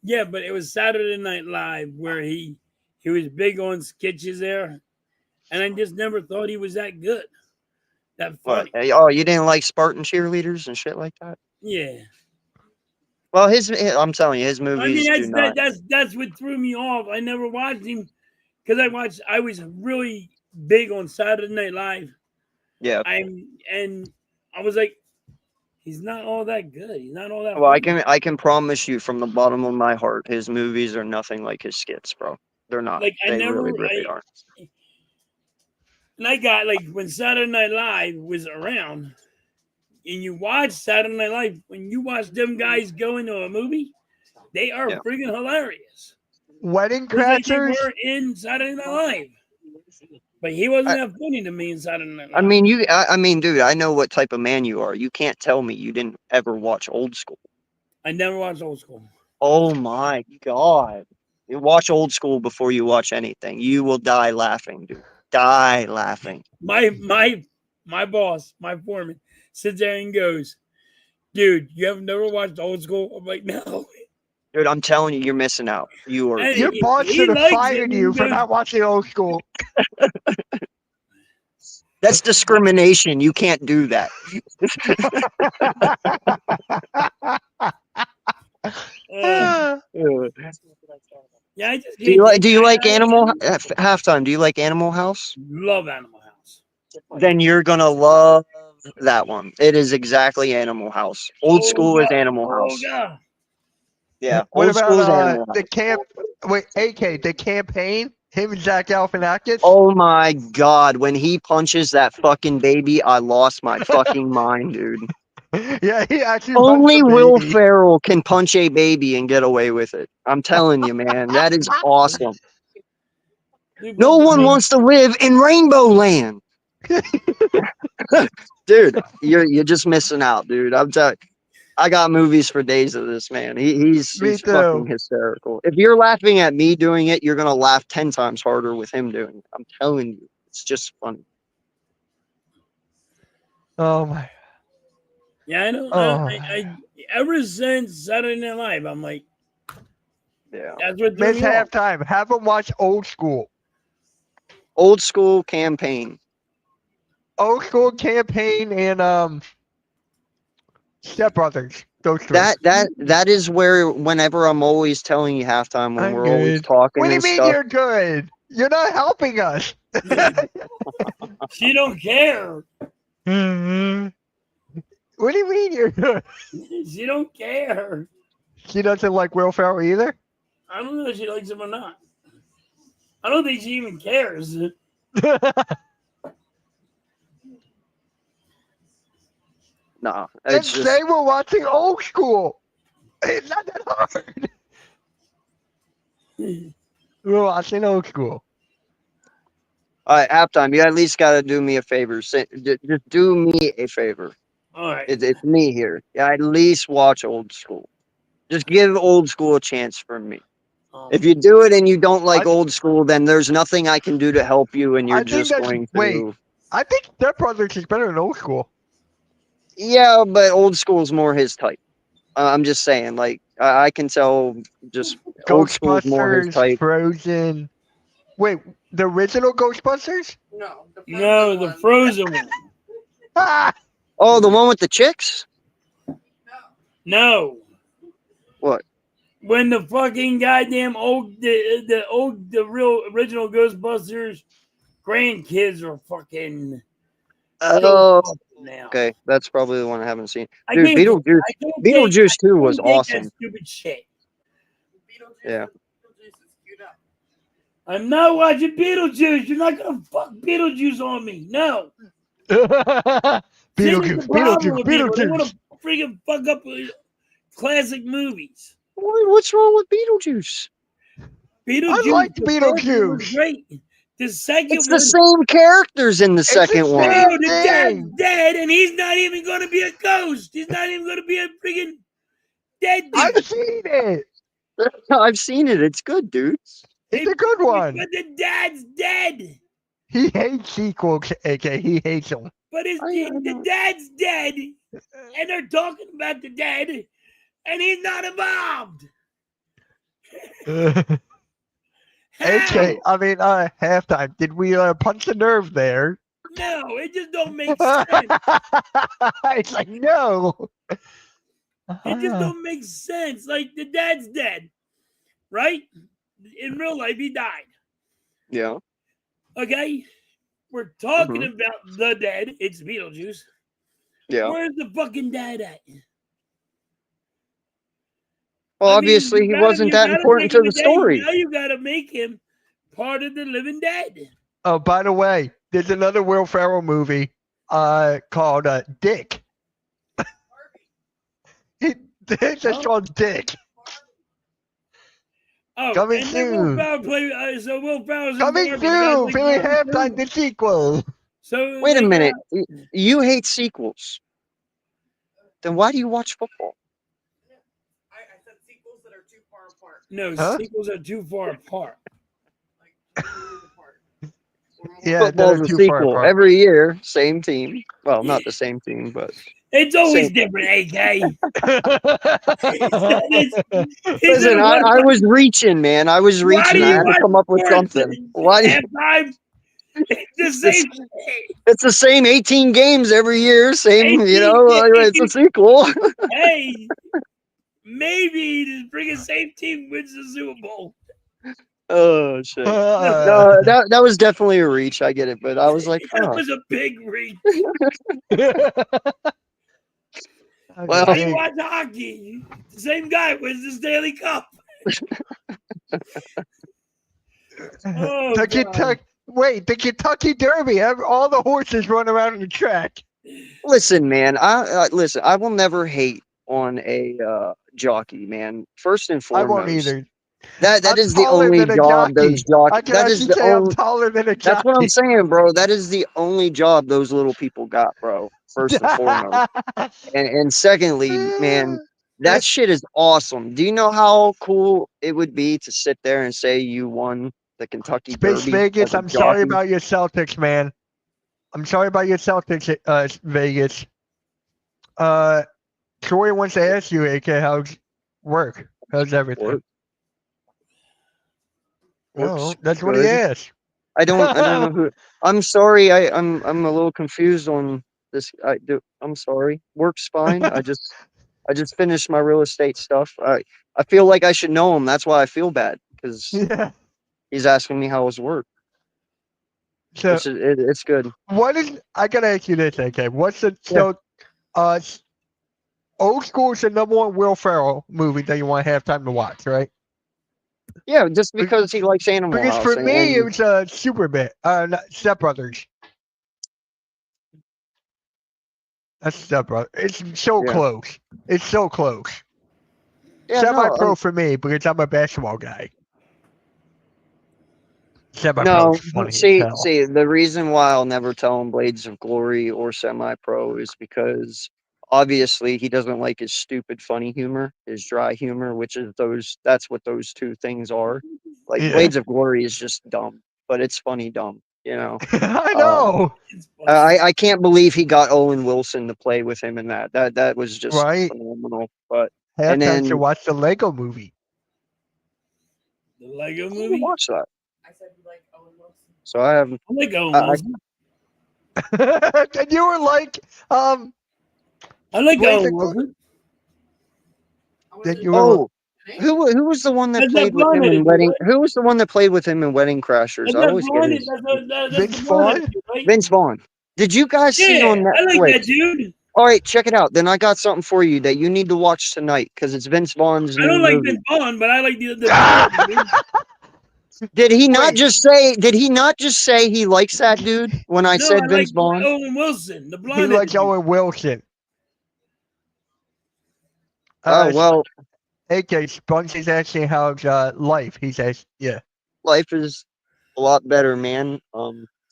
Yeah, but it was Saturday Night Live where he was big on sketches there, and I just never thought he was that good, that
What?
funny.
Oh, you didn't like Spartan cheerleaders and shit like that?
Yeah,
Well, I'm telling you, his
I mean
movies do not.
that's what threw me off. I never watched him because I was really big on Saturday Night Live.
Yeah.
And I was like, he's not all that good. He's not all that.
Well,
funny.
I can promise you from the bottom of my heart, his movies are nothing like his skits, bro. They're not.
Like
They really aren't.
And I got like when Saturday Night Live was around, and you watch Saturday Night Live, when you watch them guys go into a movie, they are
Yeah.
freaking hilarious.
Wedding
Just like they
Crashers.
were in Saturday Night Live. But he wasn't that funny to me in Saturday Night Live.
I mean, dude, I know what type of man you are. You can't tell me you didn't ever watch Old School.
I never watched Old School.
Oh my God. You watch Old School before you watch anything. You will die laughing, dude. Die laughing.
My boss, my foreman, sits there and goes, "Dude, you have never watched Old School?" I'm like, "No."
Dude, I'm telling you, you're missing out. You are.
Your boss
He
should have
likes it,
fired
and
you
he
for
goes,
not watching Old School.
That's discrimination. You can't do that.
Yeah, I just
Do you like?
can't
Do you like
I
Animal Halftime? Do you like Animal House?
love Animal House.
Then you're gonna love that one. It is exactly Animal House. Old School is Animal House.
God.
Yeah,
What
Old School is
about
Animal House.
the camp? Wait, AK, the campaign. Him and Zach Galifianakis.
Oh my God! When he punches that fucking baby, I lost my fucking mind, dude.
Yeah, he actually.
Only
punched the
Will
baby.
Ferrell can punch a baby and get away with it. I'm telling you, man, that is awesome. No one wants to live in Rainbow Land. Dude, you're just missing out, dude. I'm telling you. I got movies for days of this man. He's
Me
fucking
too.
hysterical. If you're laughing at me doing it, you're gonna laugh 10 times harder with him doing it. I'm telling you, it's just funny.
Oh my.
Yeah, I know.
Oh.
I ever since Saturday Night Live, I'm like,
Yeah.
that's what threw
Miss
me off.
halftime. Have him watch Old School.
Old School campaign.
Old School campaign and Step Brothers. Those three.
That is where whenever I'm always telling you halftime when
I'm
we're always
good.
talking
What do you
and
mean
stuff.
you're good? You're not helping us.
She don't care.
What do you mean you're good?
She don't care.
She doesn't like Will Ferrell either?
I don't know if she likes him or not. I don't think she even cares.
Nah,
And
it's just
they were watching Old School. It's not that hard. We were watching Old School.
all right. Halftime, you at least got to do me a favor. Just do me a favor.
All right.
It's me here. Yeah, at least watch Old School. Just give Old School a chance for me. If you do it and you don't like Old School, then there's nothing I can do to help you, and you're just going to.
Wait, I think Step Brothers is better than Old School.
Yeah, but Old School is more his type. I'm just saying, like I can tell. Just Old School is more his
Ghostbusters,
type.
Frozen. Wait, the original Ghostbusters?
No,
The frozen one.
Ah!
Oh, the one with the chicks?
No.
What?
When the fucking goddamn the real original Ghostbusters grandkids were fucking
Oh,
Now.
okay. That's probably the one I haven't seen.
I
Dude,
can't-
Beetlejuice.
I don't
Beetlejuice
take- I
2
don't
was
take
awesome.
That stupid shit.
Yeah.
Beetlejuice is queued up.
I'm not watching Beetlejuice. You're not gonna fuck Beetlejuice on me. No. See, that's
Beetlejuice,
the problem
Beetlejuice,
with people. They want
Beetlejuice.
to freaking fuck up classic movies.
What's wrong with Beetlejuice?
Beetlejuice.
like
the first one was
Beetlejuice.
great. The second
It's the
one.
same characters in the
the
second one.
same-
No, the dad's
thing.
dead, and he's not even going to be a ghost. He's not even going to be a freaking dead dude.
I've seen it.
I've seen it. It's good, dude.
It's a good one.
But the dad's dead.
He hates sequels, AK. He hates them.
But the dad's dead, and they're talking about the dead, and he's not involved.
AK, I mean, halftime. Did we punch the nerve there?
No, it just don't make sense.
It's like, no.
It just don't make sense. Like, the dad's dead, right? In real life, he died.
Yeah.
Okay? We're talking about the dead. It's Beetlejuice.
Yeah.
Where's the fucking dad at?
Well,
I mean,
obviously, he wasn't
you
that
gotta
important
make
to
him
the
a dead.
story.
Now you gotta make him part of the living dead.
Oh, by the way, there's another Will Ferrell movie called Dick. It's just called Dick.
Oh,
Coming
and then Will
soon.
Ferrell play, so Will Ferrell's in
Coming
Barbie. You guys
soon.
like
Feeling
Barbie
halftime
too?
the sequel.
So
Wait a
they
minute.
got-
You hate sequels. Then why do you watch football?
I said sequels that are too far apart.
No,
Huh?
sequels are too far apart.
Like 2 years apart.
Yeah,
Football's
they're
a
too far
sequel.
apart.
Every year, same team. Well, not the same team, but
It's always
Same.
different, AK.
listen, I was reaching, man. I was
Why do
reaching. I
you
had to
watch
come up with
sports
something. Why?
halftime? It's the same shit.
It's the same 18 games every year. Same,
18
it's a sequel.
Hey, maybe the freaking same team wins the Super Bowl.
Oh shit! No, that was definitely a reach. I get it, but I was like,
That
oh,
was a big reach.
Well,
Why you watch hockey? The same guy wins the Stanley Cup. Oh, God.
Wait, the Kentucky Derby. All the horses run around in the track.
listen, man. Listen. I will never hate on a jockey, man. First and
I
foremost,
won't either.
that
I'm
is the
taller
only
than a
job those
jockey. I
jockeys.
can
That is
actually
the
say I'm
only.
taller than a jockey.
That's what I'm saying, bro. That is the only job those little people got, bro. First and foremost, and secondly, man, that shit is awesome. Do you know how cool it would be to sit there and say you won the Kentucky
Space
Derby?
Vegas,
as a
I'm sorry
jockey?
about your Celtics, man. I'm sorry about your Celtics, Vegas. Troy wants to ask you, AK, how's work? How's everything?
Work.
Well,
Works
that's what he
good.
asked.
I don't know who. I'm sorry. I'm a little confused on this. I'm sorry. Works fine. I just finished my real estate stuff. I feel like I should know him. That's why I feel bad because
Yeah.
he's asking me how his work.
So,
It's good.
I gotta ask you this, AK. Old School is the #1 Will Ferrell movie that you want to have time to watch, right?
Yeah, just because he likes Animal
Because
House.
for me, it
and
was Superbad, not Step Brothers. That's Step Brothers. It's so
Yeah.
close. It's so close.
yeah,
Semi-pro for me because I'm a basketball guy. Semi-pro
no.
is funny as
See,
hell.
the reason why I'll never tell him Blades of Glory or Semi-Pro is because obviously he doesn't like his stupid funny humor, his dry humor, which is that's what those two things are. Like
Yeah.
Blades of Glory is just dumb, but it's funny dumb, you know.
I know.
It's funny.
I can't believe he got Owen Wilson to play with him in that. That was just
Right.
phenomenal. But
Halftime
then
to watch the Lego movie.
The Lego
I
movie?
didn't watch that,
I said you like Owen Wilson.
so I haven't.
I like Owen
I-
Wilson.
And you were like,
I like
Blades
Owen
of Glory.
Wilson.
That you were.
Oh, who was the one that
That's
played
that
with him
blonde
in
dude,
Wedding?
right?
Who was the one that played with him in Wedding Crashers?
That's
I
that
always get
blonde.
his.
That's
Vince
the blonde,
Vaughn?
right?
Vince Vaughn. Did you guys see on
I like
Netflix?
that dude.
All right, check it out. Then I got something for you that you need to watch tonight because it's Vince Vaughn's
I
new
don't like
movie.
Vince Vaughn, but I like the dude.
Did he not
Wait.
just say? Did he not just say he likes that dude when I
No, I
said
like
Vince Vaughn?
Owen Wilson, the
He
blonde.
likes Owen Wilson.
Oh well,
AK Spunks is asking how's life. He says, yeah.
life is a lot better, man.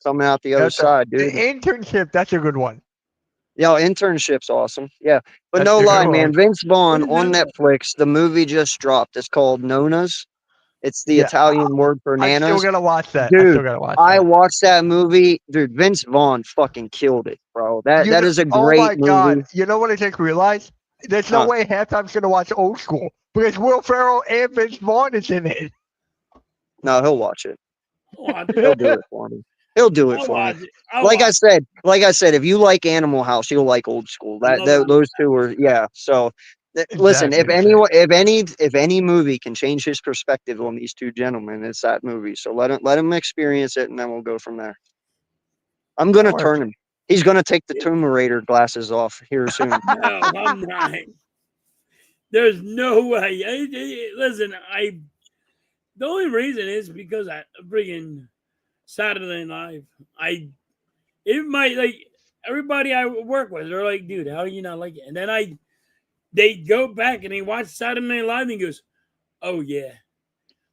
Coming out the other
That's
side,
the
dude.
internship, that's a good one.
Yeah, internship's awesome. Yeah, but
That's
no
a good
lie, man.
one.
Vince Vaughn
What is
on
that?
Netflix. The movie just dropped. It's called Nonas. It's the
Yeah.
Italian word for
I still
nanas.
gotta watch that. I still
Dude,
gotta watch
I
that.
watched that movie. Dude, Vince Vaughn fucking killed it, bro. That
You
that
know,
is a
oh
great
my God.
movie.
You know what I just realized? There's no
Huh.
way halftime's gonna watch Old School because Will Ferrell and Vince Vaughn is in it.
No, he'll watch it.
I'll watch
He'll
it.
do it for me. He'll do it
I'll
for me.
watch it. I'll
Like I
watch
said, if you like Animal House, you'll like Old School.
it. Love it.
Those two are yeah. So listen, if
Exactly.
any movie can change his perspective on these two gentlemen, it's that movie. So let him experience it, and then we'll go from there. I'm gonna
That works.
turn him. He's gonna take the Tomb Raider glasses off here soon.
No, I'm not. There's no way. Listen, the only reason is because I freaking Saturday Night Live. It might like everybody I work with. They're like, dude, how do you not like it? And then they go back and they watch Saturday Night Live and he goes, oh yeah,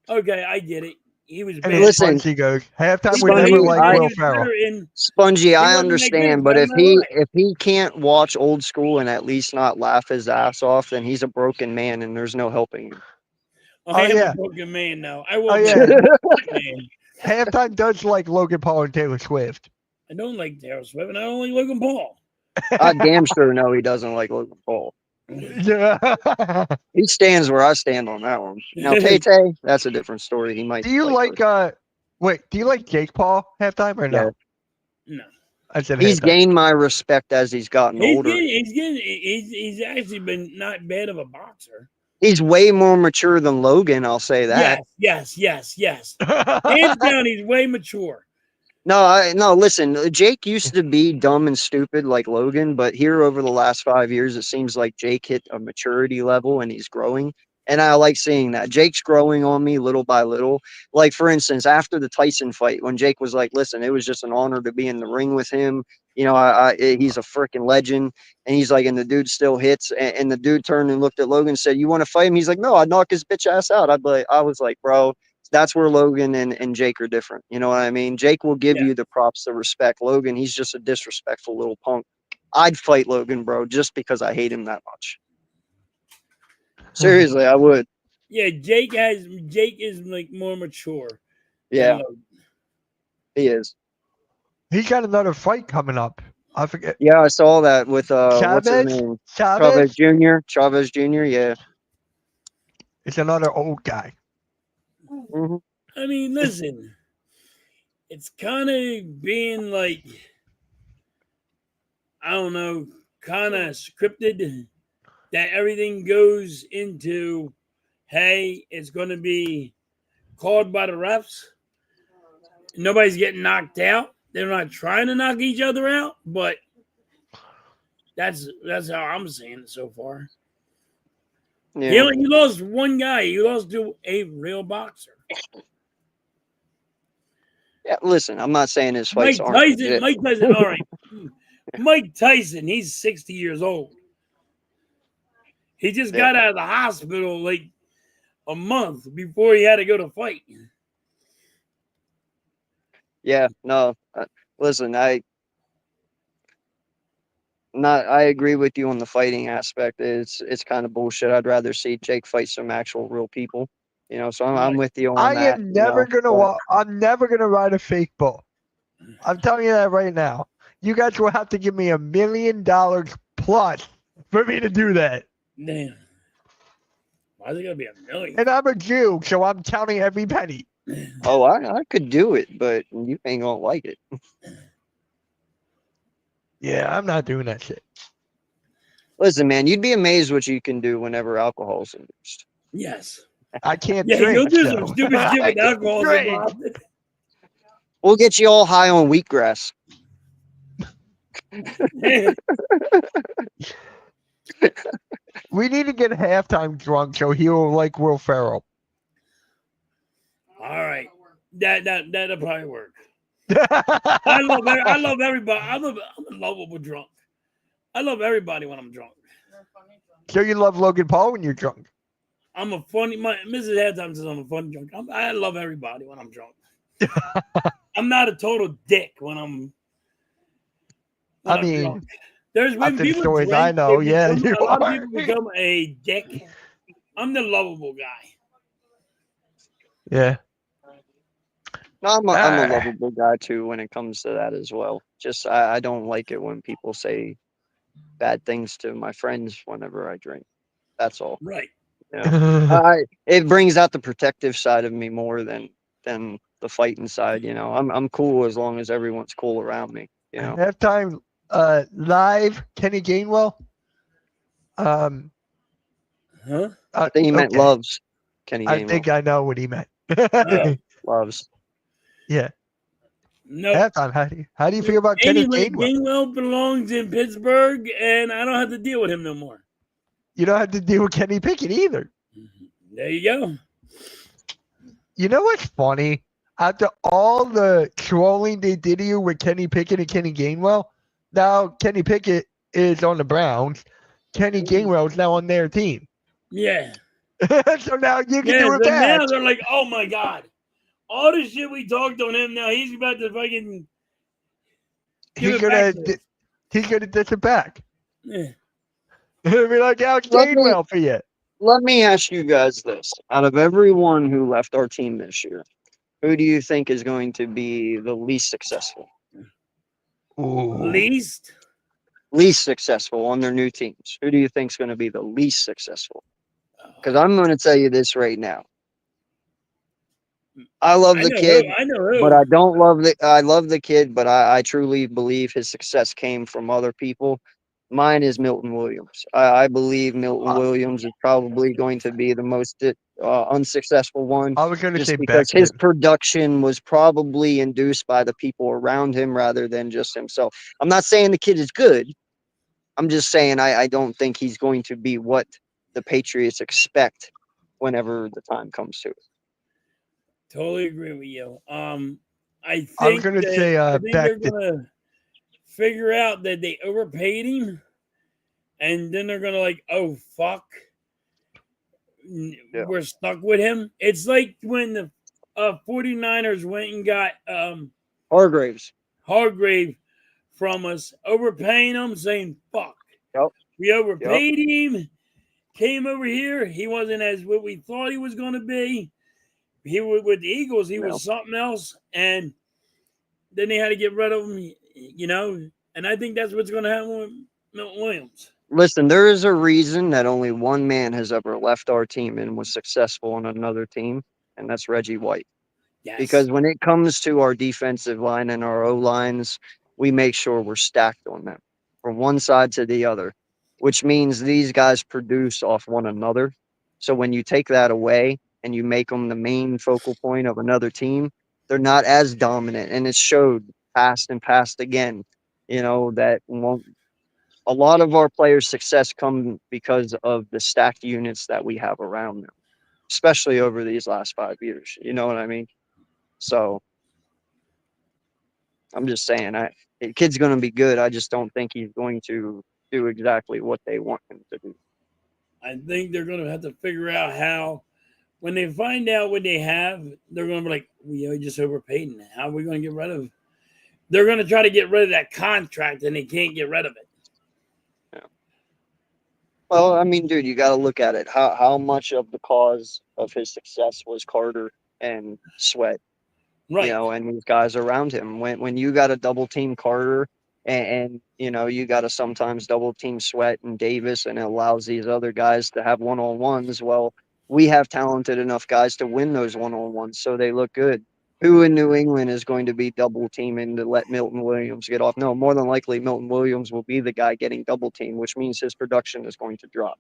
okay, I get it. He was
And
bad.
then
Listen,
Spongy goes, halftime
He
we
was,
never
he was
Spongy,
liked
bad. He
Will
was
Ferrell.
better in.
Spongy,
He
I
wasn't that good in
understand, but
Saturday Night Live.
if he can't watch Old School and at least not laugh his ass off, then he's a broken man, and there's no helping him.
Oh,
Oh,
I am
yeah.
a broken man now. I
Oh
will be
yeah.
a broken man.
Halftime does like Logan Paul and Taylor Swift.
I don't like Taylor Swift and I don't like Logan Paul.
I damn sure know he doesn't like Logan Paul.
Yeah.
He stands where I stand on that one. Now, Tay Tay, that's a different story. He might
Do you
like
like
her.
do you like Jake Paul halftime or
Yeah.
no?
No.
I said
He's
halftime.
gained my respect as he's gotten older.
He's actually been not bad of a boxer.
He's way more mature than Logan, I'll say that.
Yes. Hands down, he's way mature.
No, listen, Jake used to be dumb and stupid like Logan, but here over the last 5 years, it seems like Jake hit a maturity level and he's growing. And I like seeing that. Jake's growing on me little by little. Like, for instance, after the Tyson fight, when Jake was like, listen, it was just an honor to be in the ring with him. You know, he's a freaking legend. And he's like, and the dude still hits. And the dude turned and looked at Logan and said, you want to fight him? He's like, no, I'd knock his bitch ass out. I was like, bro, that's where Logan and Jake are different. You know what I mean? Jake will give
Yeah.
you the props to respect. Logan, he's just a disrespectful little punk. I'd fight Logan, bro, just because I hate him that much. Seriously, I would.
Yeah, Jake is like more mature.
Yeah, he is.
He's got another fight coming up. I forget.
Yeah, I saw that with what's his
Chavez?
name?
Chavez?
Chavez Jr. Yeah.
It's another old guy.
Mm-hmm.
I mean, listen, it's kind of being like, I don't know, kind of scripted that everything goes into, hey, it's going to be called by the refs. Nobody's getting knocked out. They're not trying to knock each other out, but that's how I'm seeing it so far.
Yeah.
He lost one guy. He lost to a real boxer.
Yeah. Listen, I'm not saying his fights aren't legit.
Mike Tyson, all right. Mike Tyson, he's 60 years old. He just got out of the hospital like a month before he had to go to fight.
Yeah, no. Listen, I agree with you on the fighting aspect. It's kind of bullshit. I'd rather see Jake fight some actual real people. You know, so I'm with you on
I
that.
am never I'm never gonna ride a fake bull. I'm telling you that right now. You guys will have to give me $1 million plus for me to do that.
Damn. Why is it gonna be $1 million?
And I'm a Jew, so I'm counting every penny.
Oh, I could do it, but you ain't gonna like it.
Yeah, I'm not doing that shit.
Listen, man, you'd be amazed what you can do whenever alcohol's induced.
Yes.
I can't
Yeah,
drink.
you'll do
so.
some stupid shit
I
with
can't
alcohol
drink.
involved.
We'll get you all high on wheatgrass.
We need to get halftime drunk so he'll like Will Ferrell.
All right, that'll probably work. I love everybody. I'm a lovable drunk. I love everybody when I'm drunk.
So you love Logan Paul when you're drunk?
I'm a funny. My Mrs. Halftime says I'm a funny drunk. I love everybody when I'm drunk. I'm not a total dick when I'm
mean,
drunk. There's when
after the
people
stories
drink,
I know,
they
yeah,
become,
you
a lot of
are.
people become a dick. I'm the lovable guy.
Yeah.
No, I'm a lovable guy too when it comes to that as well. Just I don't like it when people say bad things to my friends whenever I drink. That's all.
Right.
You know, it brings out the protective side of me more than the fighting side. You know, I'm cool as long as everyone's cool around me. You know,
Halftime live, Kenny Gainwell.
Huh?
I think he meant
okay.
loves Kenny
I
Gainwell.
think I know what he meant.
Loves.
Yeah.
No.
Halftime. How do you feel about Kenny
Anyway,
Gainwell?
Gainwell belongs in Pittsburgh, and I don't have to deal with him no more.
You don't have to deal with Kenny Pickett either.
There you go.
You know what's funny? After all the trolling they did to you with Kenny Pickett and Kenny Gainwell, now Kenny Pickett is on the Browns. Kenny Gainwell is now on their team.
Yeah.
So now you can
Yeah,
do it
so
back.
now they're like, oh my God. All the shit we talked on him, now he's about to fucking give it back to us.
He's gonna dish it back.
Yeah.
It'll be like Alex
Let me-
Gainwell for you.
Let me ask you guys this: out of everyone who left our team this year, who do you think is going to be the least successful?
Least?
Least successful on their new teams. Who do you think is going to be the least successful? Because I'm going to tell you this right now. I love the kid,
I know who.
but I don't love the. I love the kid, but I truly believe his success came from other people. Mine is Milton Williams. I believe Milton Williams is probably going to be the most unsuccessful one,
I was gonna
just
say
because his
Beckham.
production was probably induced by the people around him rather than just himself. I'm not saying the kid is good. I'm just saying I don't think he's going to be what the Patriots expect whenever the time comes to it.
Totally agree with you. I think
I was gonna say
they're gonna figure out that they overpaid him, and then they're gonna like, oh fuck, we're stuck with him. It's like when the 49ers went and got Hargrave from us, overpaying him, saying fuck.
Yep.
We overpaid him. Came over here. He wasn't as what we thought he was going to be. He was with the Eagles. He was something else, and then they had to get rid of him. You know, and I think that's what's going to happen with Milton Williams.
Listen, there is a reason that only one man has ever left our team and was successful on another team, and that's Reggie White.
Yes.
Because when it comes to our defensive line and our O lines, we make sure we're stacked on them from one side to the other, which means these guys produce off one another. So when you take that away and you make them the main focal point of another team, they're not as dominant. And it showed past and past again, that a lot of our players' success come because of the stacked units that we have around them, especially over these last 5 years. You know what I mean? So I'm just saying, the kid's going to be good. I just don't think he's going to do exactly what they want him to do.
I think they're going to have to figure out how, when they find out what they have, they're going to be like, we just overpaid him. How are we going to get rid of him? They're going to try to get rid of that contract, and they can't get rid of it.
Yeah. Well, I mean, dude, you got to look at it. How much of the cause of his success was Carter and Sweat?
Right.
And these guys around him. When you got to double team Carter and you got to sometimes double team Sweat and Davis, and it allows these other guys to have one-on-ones. Well, we have talented enough guys to win those one-on-ones, so they look good. Who in New England is going to be double teaming to let Milton Williams get off? No, more than likely Milton Williams will be the guy getting double teamed, which means his production is going to drop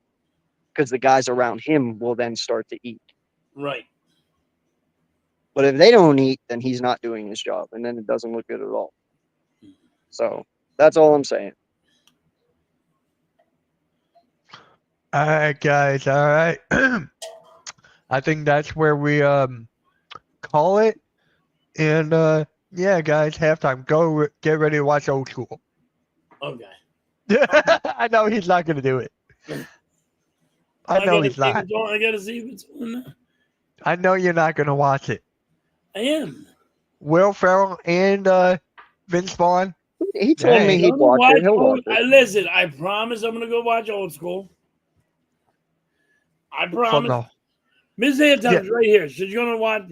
because the guys around him will then start to eat.
Right.
But if they don't eat, then he's not doing his job, and then it doesn't look good at all. So That's all I'm saying.
All right, guys. All right. I think that's where we call it. And yeah, guys, halftime. Go get ready to watch Old School.
Okay.
I know he's not gonna do it. I know he's not.
I gotta see if it's on.
I know you're not gonna watch it.
I am.
Will Ferrell and Vince Vaughn.
He told me
Dang.
he'd watch it. He'll watch it.
Listen, I promise I'm gonna go watch Old School. I promise.
No.
Miss Anton's right here. She's gonna watch.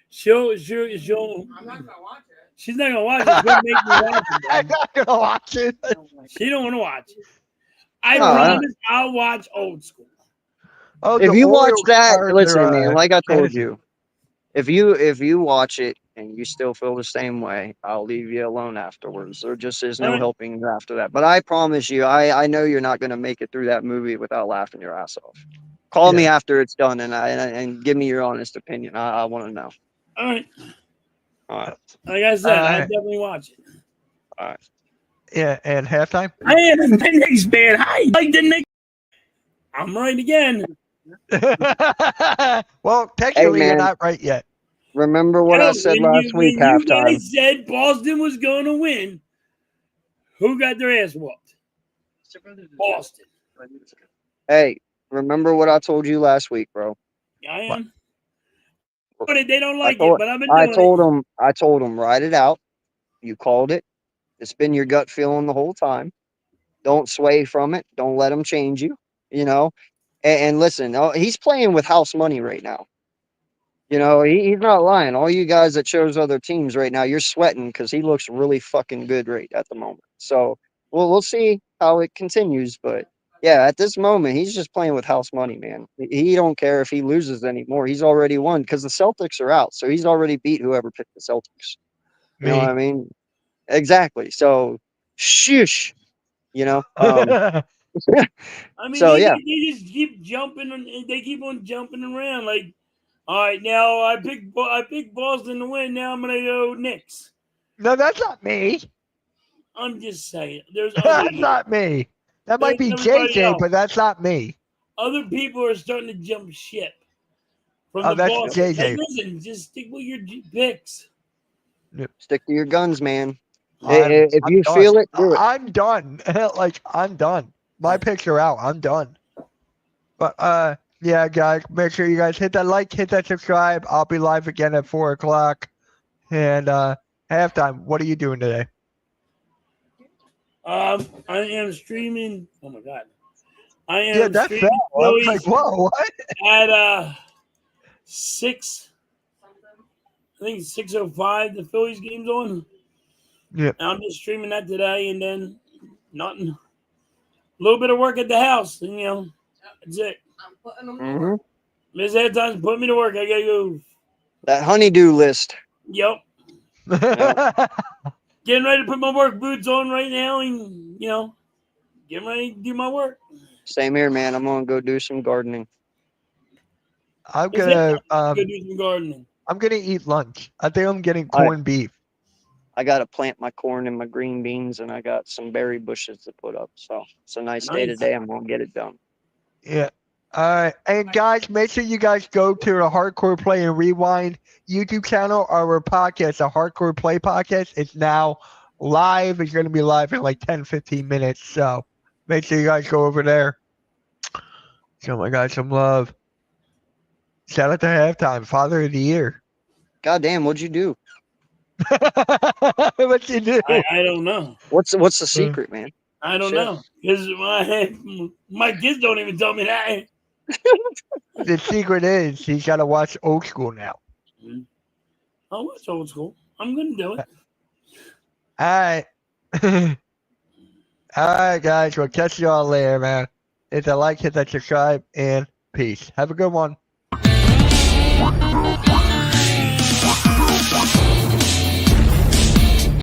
She'll.
I'm not gonna watch it.
She's not gonna watch it. She'll make me watch it.
I'm not gonna watch it.
She don't want to watch it. I promise I'll watch Old School.
Oh,
if you watch that, listen, man.
are,
Like I told you, if you watch it and you still feel the same way, I'll leave you alone afterwards. There just is no helping you after that. But I promise you, I know you're not gonna make it through that movie without laughing your ass off. Call me after it's done and give me your honest opinion. I want to know.
All right.
All right.
Like I said, I definitely watch it.
All right.
Yeah, and halftime.
I am a Knicks fan. I like the Knicks. I'm right again.
Well, technically, you're not right yet.
Remember what I said last week, halftime.
You guys said Boston was going to win. Who got their ass whooped? Boston.
Hey, remember what I told you last week, bro.
I am. But they don't like it, but I've been doing
I told them, write it out. You called it. It's been your gut feeling the whole time. Don't sway from it. Don't let them change you, you know. And listen, he's playing with house money right now. You know, he's not lying. All you guys that chose other teams right now, you're sweating because he looks really fucking good right at the moment. So we'll see how it continues. But yeah, at this moment, he's just playing with house money, man. He don't care if he loses anymore. He's already won because the Celtics are out. So he's already beat whoever picked the Celtics. You know what I mean? Exactly. So shush, you know.
I mean,
so
they just keep jumping and they keep on jumping around. Like, all right, now I picked Boston to win. Now I'm gonna go Knicks.
No, that's not me.
I'm just saying. There's
that's not me. That might be JJ, but that's not me.
Other people are starting to jump ship.
That's
Boston.
JJ.
Hey, listen, just stick with your picks.
Stick to your guns, man. If you feel it, do it.
I'm done. Like, I'm done. My picks are out. I'm done. But yeah, guys, make sure you guys hit that like, hit that subscribe. I'll be live again at 4 o'clock. And halftime, what are you doing today?
I am streaming. Oh my god. I am
yeah, that's
streaming.
I was like, whoa, what?
At 6. I think it's 6:05. The Phillies game's on.
Yeah.
And I'm just streaming that today, and then nothing. A little bit of work at the house, and you know, that's it.
I'm putting them to work.
Miss Anton's put me to work. I gotta go.
That honeydew list.
Yep. Getting ready to put my work boots on right now, and you know, getting ready to do my work.
Same here, man. I'm gonna go do some gardening.
I'm gonna
do some gardening.
I'm gonna eat lunch. I think I'm getting corned beef.
I gotta plant my corn and my green beans, and I got some berry bushes to put up. So it's a nice day today. I'm gonna get it done.
Yeah. All right. And guys, make sure you guys go to the Hardcore Play and Rewind YouTube channel, our podcast, the Hardcore Play podcast. It's now live. It's going to be live in like 10, 15 minutes. So make sure you guys go over there. Show my guys some love. Shout out to halftime, Father of the Year.
God damn, what'd you do?
What'd you do?
I don't know.
What's the secret, man?
I don't know. Because my kids don't even tell me that.
The secret is he's got to watch Old School now.
I'll watch Old School. I'm going to do it.
All right. All right, guys. We'll catch you all later, man. Hit that like, hit that subscribe, and peace. Have a good one.